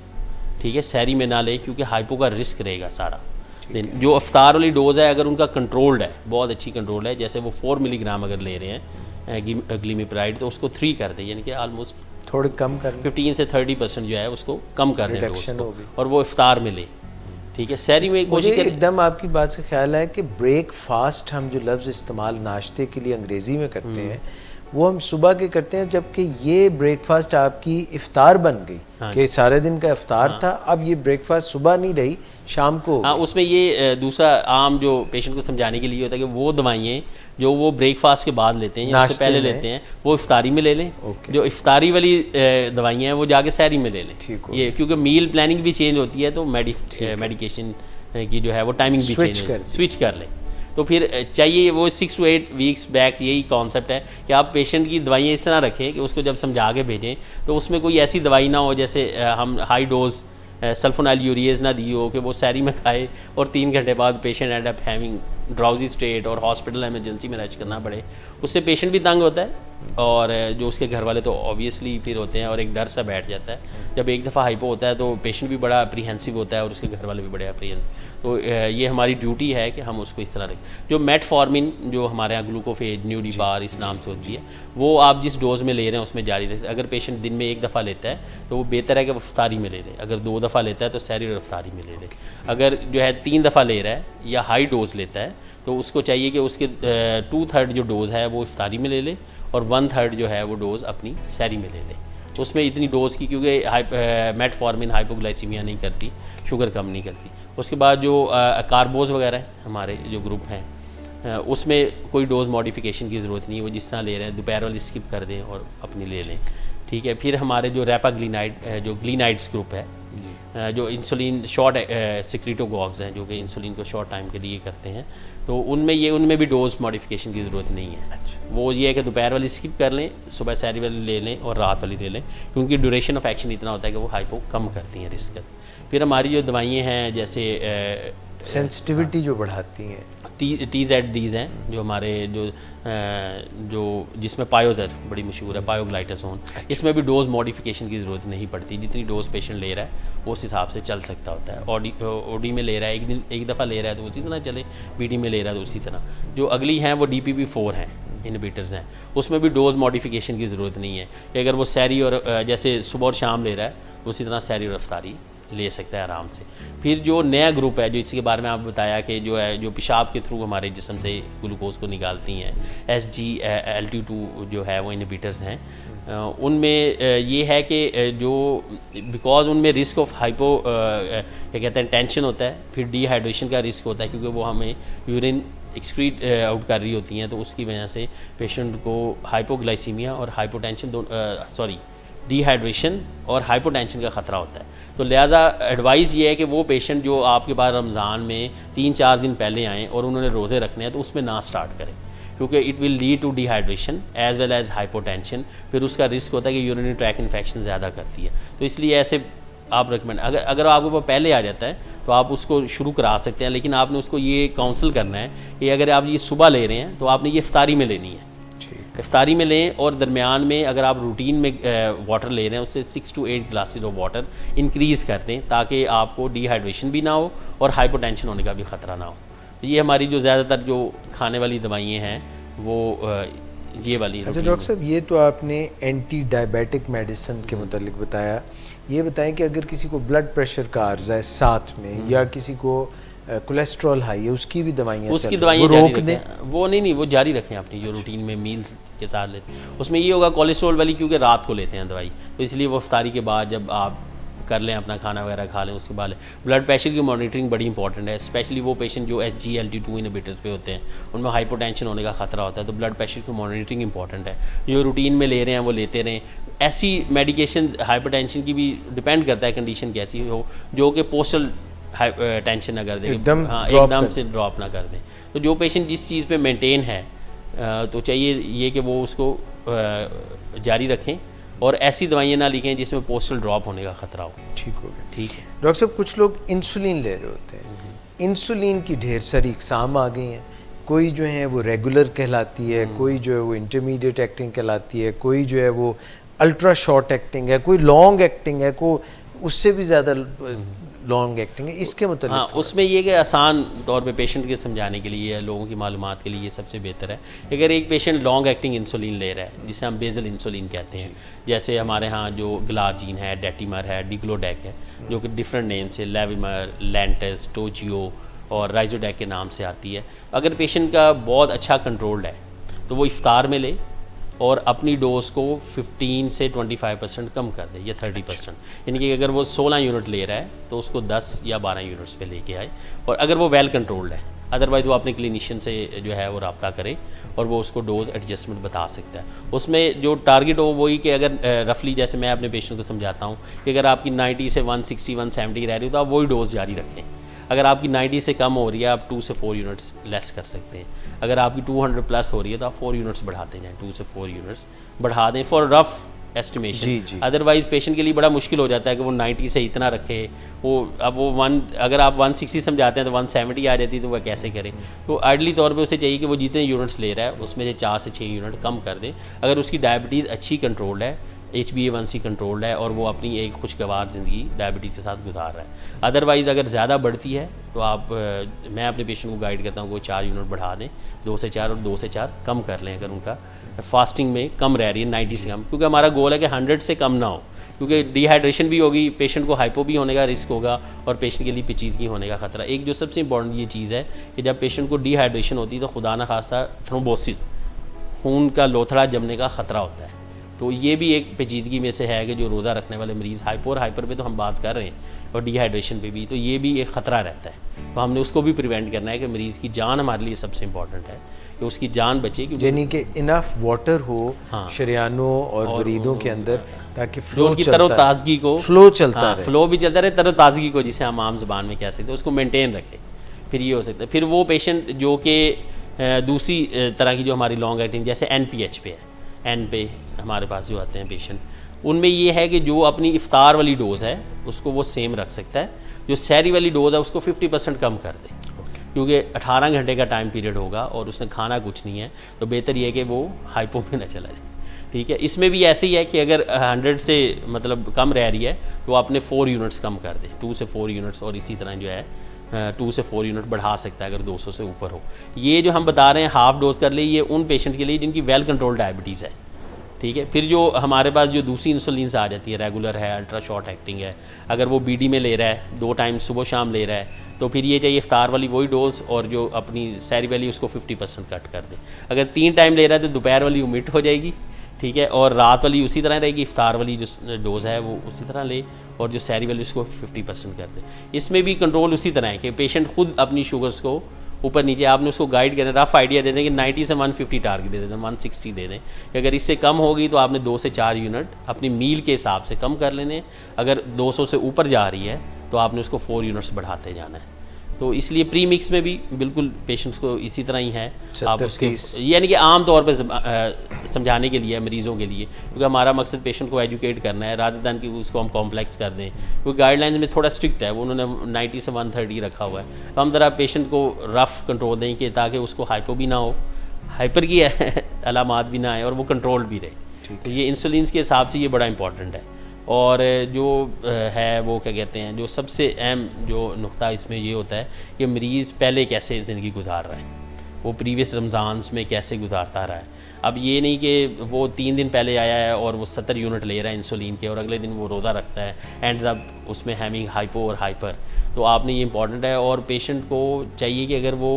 ठीक है, सहरी में ना लें क्योंकि हाइपो का रिस्क रहेगा सारा दिन। जो अफ्तार वाली डोज़ है अगर उनका कंट्रोल्ड है, बहुत अच्छी कंट्रोल है, जैसे वो 4 मिलीग्राम अगर ले रहे हैं ग्लिमिप्राइड तो उसको 3 कर दें, यानी कि आलमोस्ट थोड़े कम कर 15 से 30% जो है उसको कम कर दें डोज को, और वो इफ्तार में ले, ठीक है। सहरी में कोशिश करें। एकदम आपकी बात से ख्याल है कि ब्रेकफास्ट हम जो लफ्ज़ इस्तेमाल नाश्ते के लिए अंग्रेज़ी में करते हैं वो हम सुबह के करते हैं, जबकि ये ब्रेकफास्ट आपकी इफ्तार बन गई कि सारे दिन का इफ्तार था, अब ये ब्रेकफास्ट सुबह नहीं रही, शाम को। हाँ, उसमें ये दूसरा आम जो पेशेंट को समझाने के लिए होता है कि वो दवाइयाँ जो वो ब्रेकफास्ट के बाद लेते हैं या उससे पहले लेते हैं वो इफ्तारी में ले लें। जो इफ्तारी वाली दवाइयाँ हैं वो जाके सहरी में ले लें। ये क्योंकि मील प्लानिंग भी चेंज होती है तो मेडिकेशन की जो है वो टाइमिंग भी स्विच कर लें। तो फिर चाहिए वो 6 to 8 वीक्स बैक यही कॉन्सेप्ट है कि आप पेशेंट की दवाइयाँ इस तरह रखें कि उसको जब समझा के भेजें तो उसमें कोई ऐसी दवाई ना हो जैसे हम हाई डोज सल्फोनाइल यूरियस ना दी हो कि वो सहरी में खाए और 3 घंटे बाद patient and up having drowsy state और हॉस्पिटल इमरजेंसी में रश करना पड़े। उससे पेशेंट भी तंग होता है और जो उसके घर वाले तो ऑब्वियसली फिर होते हैं और एक डर सा बैठ जाता है। जब एक दफ़ा हाइपो होता है तो पेशेंट भी बड़ा अप्रीहेंसिव होता है और उसके घर वाले भी बड़े अप्रीहेंसिव। तो ये हमारी ड्यूटी है कि हम उसको इस तरह रखें। जो मेटफॉर्मिन जो हमारे यहाँ ग्लूकोफेज न्यूडिबार इस नाम से होती है वो आप जिस डोज़ में ले रहे हैं उसमें जारी रखें। अगर पेशेंट दिन में 1 दफ़ा लेता है तो वो बेहतर है कि वो इफ्तारी में ले ले, अगर 2 दफ़ा लेता है तो सहरी और इफ्तारी में ले ले। अगर जो है 3 दफ़ा ले रहा है या हाई डोज़ लेता है तो उसको चाहिए कि उसके 2/3 जो डोज़ है वो इफ्तारी में ले ले और 1/3 जो है वो डोज़ अपनी सहरी में ले ले। तो उसमें इतनी डोज़ की क्योंकि मेटफॉर्मिन हाइपोग्लाइसीमिया नहीं करती, शुगर कम नहीं करती। उसके बाद जो कार्बोज वगैरह हैं हमारे जो ग्रुप हैं उसमें कोई डोज़ मॉडिफिकेशन की ज़रूरत नहीं है, वो जिस तरह ले रहे हैं दोपहर वाली स्किप कर दें और अपनी ले लें, ठीक है। फिर हमारे जो रेपाग्लिनाइड जो ग्लिनाइड्स ग्रुप है जो इंसुलिन शॉर्ट सिक्रीटोगॉग्स हैं जो कि इंसुलिन को शॉर्ट टाइम के लिए करते हैं तो उनमें भी डोज मॉडिफिकेशन की ज़रूरत नहीं है। अच्छा। वो ये है कि दोपहर वाली स्किप कर लें, सुबह सहरी वाली ले लें और रात वाली ले लें क्योंकि ड्यूरेशन ऑफ एक्शन इतना होता है कि वो हाइपो कम करती हैं रिस्क। फिर हमारी जो दवाइयाँ हैं जैसे सेंसिटिविटी जो बढ़ाती हैं TZDs हैं जो हमारे जो जिसमें पायोजर बड़ी मशहूर है, पायोग्लाइटाजोन। इसमें भी डोज़ मॉडिफिकेशन की ज़रूरत नहीं पड़ती, जितनी डोज़ पेशेंट ले रहा है वो उस हिसाब से चल सकता होता है। OD में ले रहा है एक दफ़ा ले रहा है तो उसी तरह चले, BD में ले रहा है तो उसी तरह। जो अगली हैं वो DPP-4 हैं, इनहिबिटर्स हैं, उसमें भी डोज़ मॉडिफिकेशन की ज़रूरत नहीं है कि अगर वो सहरी और जैसे सुबह और शाम ले रहा है उसी तरह सहरी और इफ्तारी ले सकता है आराम से। फिर जो नया ग्रुप है, जो इसके बारे में आप बताया कि जो है जो पेशाब के थ्रू हमारे जिस्म से ग्लूकोज को निकालती हैं, SGLT2 जो है वो इनहिबिटर्स हैं, उनमें ये है कि जो बिकॉज उनमें रिस्क ऑफ हाइपो क्या कहते हैं टेंशन होता है, फिर डिहाइड्रेशन का रिस्क होता है क्योंकि वो हमें यूरिन एक्सक्रीट आउट कर रही होती हैं, तो उसकी वजह से पेशेंट को हाइपोग्लाइसीमिया और हाइपोटेंशन डिहाइड्रेशन और हाइपोटेंशन का ख़तरा होता है। तो लिहाजा एडवाइस ये है कि वो पेशेंट जो आपके पास रमज़ान में 3-4 दिन पहले आएँ और उन्होंने रोज़े रखने हैं तो उसमें ना स्टार्ट करें, क्योंकि it will lead to dehydration as well as hypotension. फिर उसका रिस्क होता है कि यूरिनरी ट्रैक इन्फेक्शन ज़्यादा करती है। तो इसलिए ऐसे आप रिकमेंड, अगर आपके पास पहले आ जाता है तो आप उसको शुरू करा सकते हैं, लेकिन आपने उसको ये काउंसल करना है कि अगर आप ये सुबह ले रहे हैं तो आपने ये इफ्तारी में लेनी है, इफ्तारी में लें, और दरमियान में अगर आप रूटीन में वाटर ले रहे हैं उससे 6 to 8 glasses of water increase कर दें ताकि आपको डिहाइड्रेशन भी ना हो और हाइपोटेंशन होने का भी ख़तरा ना हो। ये हमारी जो ज़्यादातर जो खाने वाली दवाइयाँ हैं वो ये वाली। अच्छा डॉक्टर साहब, ये तो आपने एंटी डायबिटिक मेडिसिन के मुतालिक बताया। ये बताएं कि अगर किसी को ब्लड प्रेशर का अर्जा है साथ में, या किसी को कोलेस्ट्रॉल हाई है, उसकी भी दवाइयाँ, उसकी दवाइयाँ रोक दें? वो नहीं, वो जारी रखें अपनी जो रूटीन में मील्स के साथ लेते हैं। उसमें ये होगा कोलेस्ट्रॉल वाली, क्योंकि रात को लेते हैं दवाई, तो इसलिए वो इफ्तारी के बाद जब आप कर लें, अपना खाना वगैरह खा लें, उसके बाद ब्लड प्रेशर की मॉनिटरिंग बड़ी इंपॉर्टेंट है, स्पेशली वो पेशेंट जो SGLT2 इनहिबिटर्स पे होते हैं, उनमें हाइपोटेंशन होने का खतरा होता है, तो ब्लड प्रेशर की मॉनिटरिंग इंपॉर्टेंट है। जो रूटीन में ले रहे हैं वो लेते रहें। ऐसी मेडिकेशन हाइपोटेंशन की भी डिपेंड करता है कंडीशन कैसी हो, जो कि पोस्टल टेंशन ना कर दें, एकदम से ड्रॉप ना कर दें। तो जो पेशेंट जिस चीज़ पे मेंटेन है तो चाहिए ये कि वो उसको जारी रखें और ऐसी दवाइयाँ ना लिखें जिसमें पोस्टल ड्रॉप होने का ख़तरा हो। ठीक हो गया। ठीक है डॉक्टर साहब, कुछ लोग इंसुलिन ले रहे होते हैं, इंसुलिन की ढेर सारी इकसाम आ गई हैं। कोई जो है वो रेगुलर कहलाती है, कोई जो है वो इंटरमीडिएट एक्टिंग कहलाती है, कोई जो है वो अल्ट्रा शॉर्ट एक्टिंग है, कोई लॉन्ग एक्टिंग है, कोई उससे भी ज़्यादा लॉन्ग एक्टिंग है। इसके मतलब हाँ, उसमें ये कि आसान तौर पे पेशेंट के समझाने के लिए, लोगों की मालूमात के लिए ये सबसे बेहतर है। अगर एक पेशेंट लॉन्ग एक्टिंग इंसुलिन ले रहा है, जिसे हम बेजल इंसुलिन कहते हैं, जैसे हमारे यहाँ जो ग्लार्जीन है, डेटिमर है, डिग्लोडेक है, जो कि डिफरेंट नेम से लेविमर, लैंटस, टोजियो और राइजोडेक के नाम से आती है। अगर पेशेंट का बहुत अच्छा कंट्रोल्ड है तो वो इफ्तार में ले और अपनी डोज को 15 से 25% कम कर दे, या 30%, यानी कि अगर वो 16 यूनिट ले रहा है तो उसको 10 या 12 यूनिट्स पे लेके आए, और अगर वो वेल कंट्रोल्ड है, अदरवाइज़ वो अपने क्लिनिशियन से जो है वो रब्ता करे और वो उसको डोज एडजस्टमेंट बता सकता है। उसमें जो टारगेट हो वही कि अगर रफली, जैसे मैं अपने पेशेंट को समझाता हूँ कि अगर आपकी 90 से 160 170 रह रही हो तो आप वही डोज जारी रखें। अगर आपकी 90 से कम हो रही है, आप 2 से 4 यूनिट्स लेस कर सकते हैं। अगर आपकी 200 प्लस हो रही है तो आप 4 यूनिट्स बढ़ाते जाएँ, 2 से 4 यूनिट्स बढ़ा दें for rough estimation. Otherwise patient के लिए बड़ा मुश्किल हो जाता है कि वो 90 से इतना रखे, वो अब वो अगर आप 160 समझाते हैं तो 170 आ जाती है, तो वह कैसे करें। तो आइडली तौर पे उसे चाहिए कि वो जितने यूनिट्स ले रहा है उसमें से 4 से 6 यूनिट कम कर दें। अगर उसकी डायबिटीज़ अच्छी कंट्रोल्ड है, HbA1c कंट्रोल्ड है और वो अपनी एक खुशगवार ज़िंदगी डायबिटीज़ के साथ गुजार रहा है। अदरवाइज़ अगर ज़्यादा बढ़ती है तो आप मैं अपने पेशेंट को गाइड करता हूँ कि वो 4 यूनिट बढ़ा दें, 2 से 4 और 2 से 4 कम कर लें अगर उनका फास्टिंग में कम रह रही है 90 से कम, क्योंकि हमारा गोल है कि 100 से कम ना हो, क्योंकि डिहाइड्रेशन भी होगी, पेशेंट को हाइपो भी होने का रिस्क होगा और पेशेंट के लिए पेचीदगी होने का खतरा। एक जो सबसे इंपॉर्टेंट ये चीज़ है कि जब पेशेंट को डिहाइड्रेशन होती है तो खुदा न खास्ता थ्रोम्बोसिस, खून का लोथड़ा जमने का ख़तरा होता है। तो ये भी एक पेचीदगी में से है कि जो रोज़ा रखने वाले मरीज़ हाइपो और हाइपर पे तो हम बात कर रहे हैं, और डिहाइड्रेशन पे भी, तो ये भी एक ख़तरा रहता है। तो हमने उसको भी प्रिवेंट करना है कि मरीज़ की जान हमारे लिए सबसे इंपॉर्टेंट है कि उसकी जान बचे, यानी कि इनफ वाटर हो शरियानों और वरीदों के अंदर, ताकि फ्लो की तरोताज़गी को फ्लो चलता रहे, फ्लो भी चलता रहे, तरोताज़गी को जिसे हम आम ज़बान में कह सकते हैं, उसको मेनटेन रखे। फिर ये हो सकता है। फिर वो पेशेंट जो कि दूसरी तरह की जो हमारी लॉन्ग एक्टिंग जैसे NPH पे है, N पे हमारे पास जो आते हैं पेशेंट, उनमें ये है कि जो अपनी इफ्तार वाली डोज़ है उसको वो सेम रख सकता है, जो सहरी वाली डोज़ है उसको 50% कम कर दे, क्योंकि 18 घंटे का टाइम पीरियड होगा और उसने खाना कुछ नहीं है, तो बेहतर ये है कि वो हाइपो में ना चला जाए। ठीक है, इसमें भी ऐसे ही है कि अगर 100 से मतलब कम रह रही है तो आपने 4 यूनिट्स कम कर दे, 2 से 4 यूनिट्स, और इसी तरह जो है 2 से 4 यूनिट बढ़ा सकता है अगर 200 से ऊपर हो। ये जो हम बता रहे हैं हाफ डोज कर ले, ये उन पेशेंट्स के लिए जिनकी वेल कंट्रोल डायबिटीज़ है। ठीक है। फिर जो हमारे पास जो दूसरी इंसुलिन्स आ जाती है, रेगुलर है, अल्ट्रा शॉर्ट एक्टिंग है, अगर वो बीडी में ले रहा है 2 टाइम सुबह शाम ले रहा है, तो फिर ये चाहिए इफ्तार वाली वही डोज और जो अपनी सहरी वाली उसको 50% कट कर दे। अगर 3 टाइम ले रहा है तो दोपहर वाली ओमिट हो जाएगी, ठीक है, और रात वाली उसी तरह रहेगी, इफ्तार वाली जो डोज़ है वो उसी तरह ले, और जो सहरी वाली उसको 50% कर दे। इसमें भी कंट्रोल उसी तरह है कि पेशेंट खुद अपनी शुगर्स को ऊपर नीचे, आपने उसको गाइड करना, रफ आइडिया दे दें कि 90 से 150 टारगेट दे दें, 160 दे दें कि अगर इससे कम होगी तो आपने 2 से 4 यूनिट अपनी मील के हिसाब से कम कर लेने, अगर 200 से ऊपर जा रही है तो आपने उसको 4 यूनिट्स बढ़ाते जाना है। तो इसलिए प्री मिक्स में भी बिल्कुल पेशेंट्स को इसी तरह ही है। आप उसके यानी कि आम तौर पे समझाने के लिए, मरीज़ों के लिए, क्योंकि हमारा मकसद पेशेंट को एजुकेट करना है रादर दैन कि उसको हम कॉम्प्लेक्स कर दें, क्योंकि गाइडलाइंस में थोड़ा स्ट्रिक्ट है, वो उन्होंने 90 से 130 रखा हुआ है। तो हम ज़रा पेशेंट को रफ़ कंट्रोल दें कि ताकि उसको हाइपो भी ना हो, हाइपर की अलामात भी ना आए और वो कंट्रोल भी रहे। तो ये इंसुलिन के हिसाब से ये बड़ा इंपॉर्टेंट है। और जो है वो क्या कहते हैं, जो सबसे अहम जो नुक्ता इसमें ये होता है कि मरीज़ पहले कैसे ज़िंदगी गुजार रहा है, वो प्रीवियस रमज़ान्स में कैसे गुजारता रहा है। अब ये नहीं कि वो 3 दिन पहले आया है और वो 70 यूनिट ले रहा है इंसुलिन के और अगले दिन वो रोज़ा रखता है, एंड्स अप उसमें हैविंग हाइपो और हाइपर। तो आपने ये इंपॉर्टेंट है, और पेशेंट को चाहिए कि अगर वो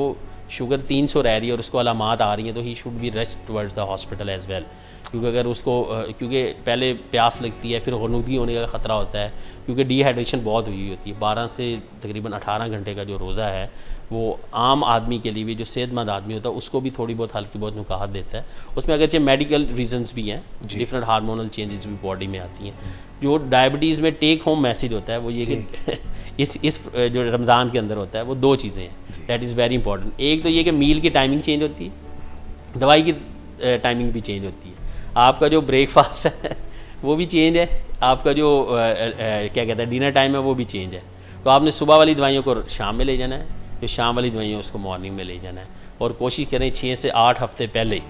शुगर 300 रह रही है और उसको अलामात आ रही हैं तो he should be rush towards the hospital as well, क्योंकि अगर उसको क्योंकि पहले प्यास लगती है, फिर गनुदगी होने का ख़तरा होता है, क्योंकि डिहाइड्रेशन बहुत हुई होती है। 12 से तकरीबन 18 घंटे का जो रोज़ा है वो आम आदमी के लिए भी, जो सेहतमंद आदमी होता है उसको भी थोड़ी बहुत हल्की बहुत नुकाहत देता है। उसमें अगरचे मेडिकल रीजंस भी हैं, डिफरेंट हार्मोनल चेंजेस भी बॉडी में आती हैं। जो डायबिटीज़ में टेक होम मैसेज होता है वो ये कि इस जो रमज़ान के अंदर होता है वो 2 चीज़ें हैं, दैट इज़ वेरी इंपॉर्टेंट। एक तो ये कि मील की टाइमिंग चेंज होती है, दवाई की टाइमिंग भी चेंज होती है, आपका जो ब्रेकफास्ट है वो भी चेंज है, आपका जो क्या कहते हैं डिनर टाइम है वो भी चेंज है। तो आपने सुबह वाली दवाइयों को शाम में ले जाना है, जो शाम वाली दवाइयाँ उसको मॉर्निंग में ले जाना है, और कोशिश करें 6 से 8 हफ्ते पहले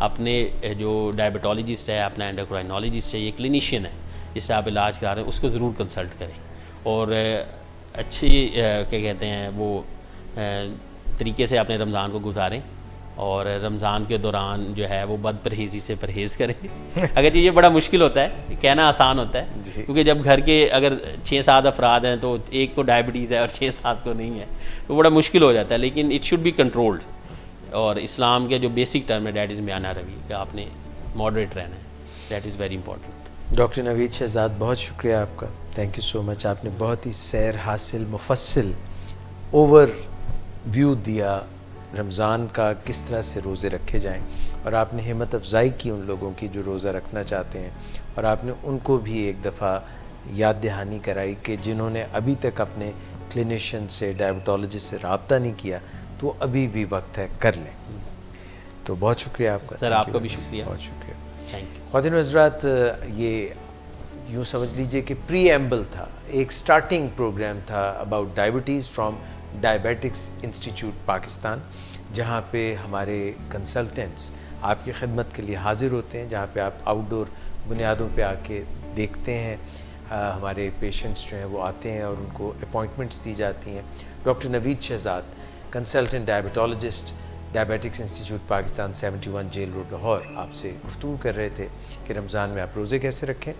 अपने जो डायबिटोलॉजिस्ट है, अपना एंडोक्राइनोलॉजिस्ट है, ये क्लिनिशियन है जिससे आप इलाज करा रहे हैं, उसको ज़रूर कंसल्ट करें और अच्छी क्या कहते हैं वो तरीके से अपने रमज़ान को गुजारें, और रमज़ान के दौरान जो है वो बद परहेज़ी से परहेज़ करें। अगर ये बड़ा मुश्किल होता है, कहना आसान होता है, क्योंकि जब घर के अगर 6-7 अफराद हैं तो एक को डायबिटीज़ है और 6-7 को नहीं है, तो बड़ा मुश्किल हो जाता है, लेकिन इट शुड बी कंट्रोल्ड। और इस्लाम के जो बेसिक टर्म है दैट इज़ म्याना रवि, कि आपने मॉडरेट रहना है, that is very important. Doctor Naveed Shahzad, बहुत शुक्रिया आपका, थैंक यू सो मच। आपने बहुत ही सैर हासिल मुफस्सिल ओवर व्यू दिया रमज़ान का, किस तरह से रोज़े रखे जाएं, और आपने हिम्मत अफजाई की उन लोगों की जो रोज़ा रखना चाहते हैं, और आपने उनको भी एक दफ़ा याद दहानी कराई कि जिन्होंने अभी तक अपने क्लिनिशियन से, डायबिटोलॉजिस्ट से रब्ता नहीं किया, तो अभी भी वक्त है, कर लें। तो बहुत शुक्रिया आपका सर, आपका भी शुक्रिया, बहुत शुक्रिया, थैंक यू। ख़वातीन व हज़रात, ये यूँ समझ लीजिए कि प्रीएम्बल था, एक स्टार्टिंग प्रोग्राम था about diabetes from diabetics institute Pakistan, जहाँ पे हमारे कंसल्टेंट्स आपकी खिदमत के लिए हाज़िर होते हैं, जहाँ पे आप आउटडोर बुनियादों पे आके देखते हैं। हमारे पेशेंट्स जो हैं वो आते हैं और उनको अपॉइंटमेंट्स दी जाती हैं। Doctor Naveed Shahzad, consultant diabetologist, diabetics institute Pakistan, 71 jail road Lahore, आपसे गुफ्तगू कर रहे थे कि रमज़ान में आप रोज़े कैसे रखें।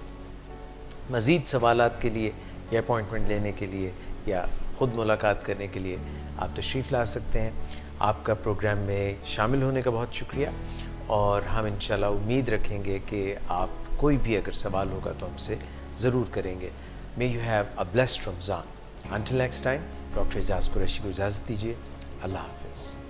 मज़ीद सवालात के लिए या अपॉइंटमेंट लेने के लिए या ख़ुद मुलाकात करने के लिए आप तशरीफ़ ला सकते हैं। आपका प्रोग्राम में शामिल होने का बहुत शुक्रिया, और हम इंशाल्लाह उम्मीद रखेंगे कि आप कोई भी अगर सवाल होगा तो हमसे ज़रूर करेंगे। May you have a blessed Ramzan. Until next time, doctor Ejaz Qureshi को इजाज़त दीजिए। अल्लाह हाफ़िज़।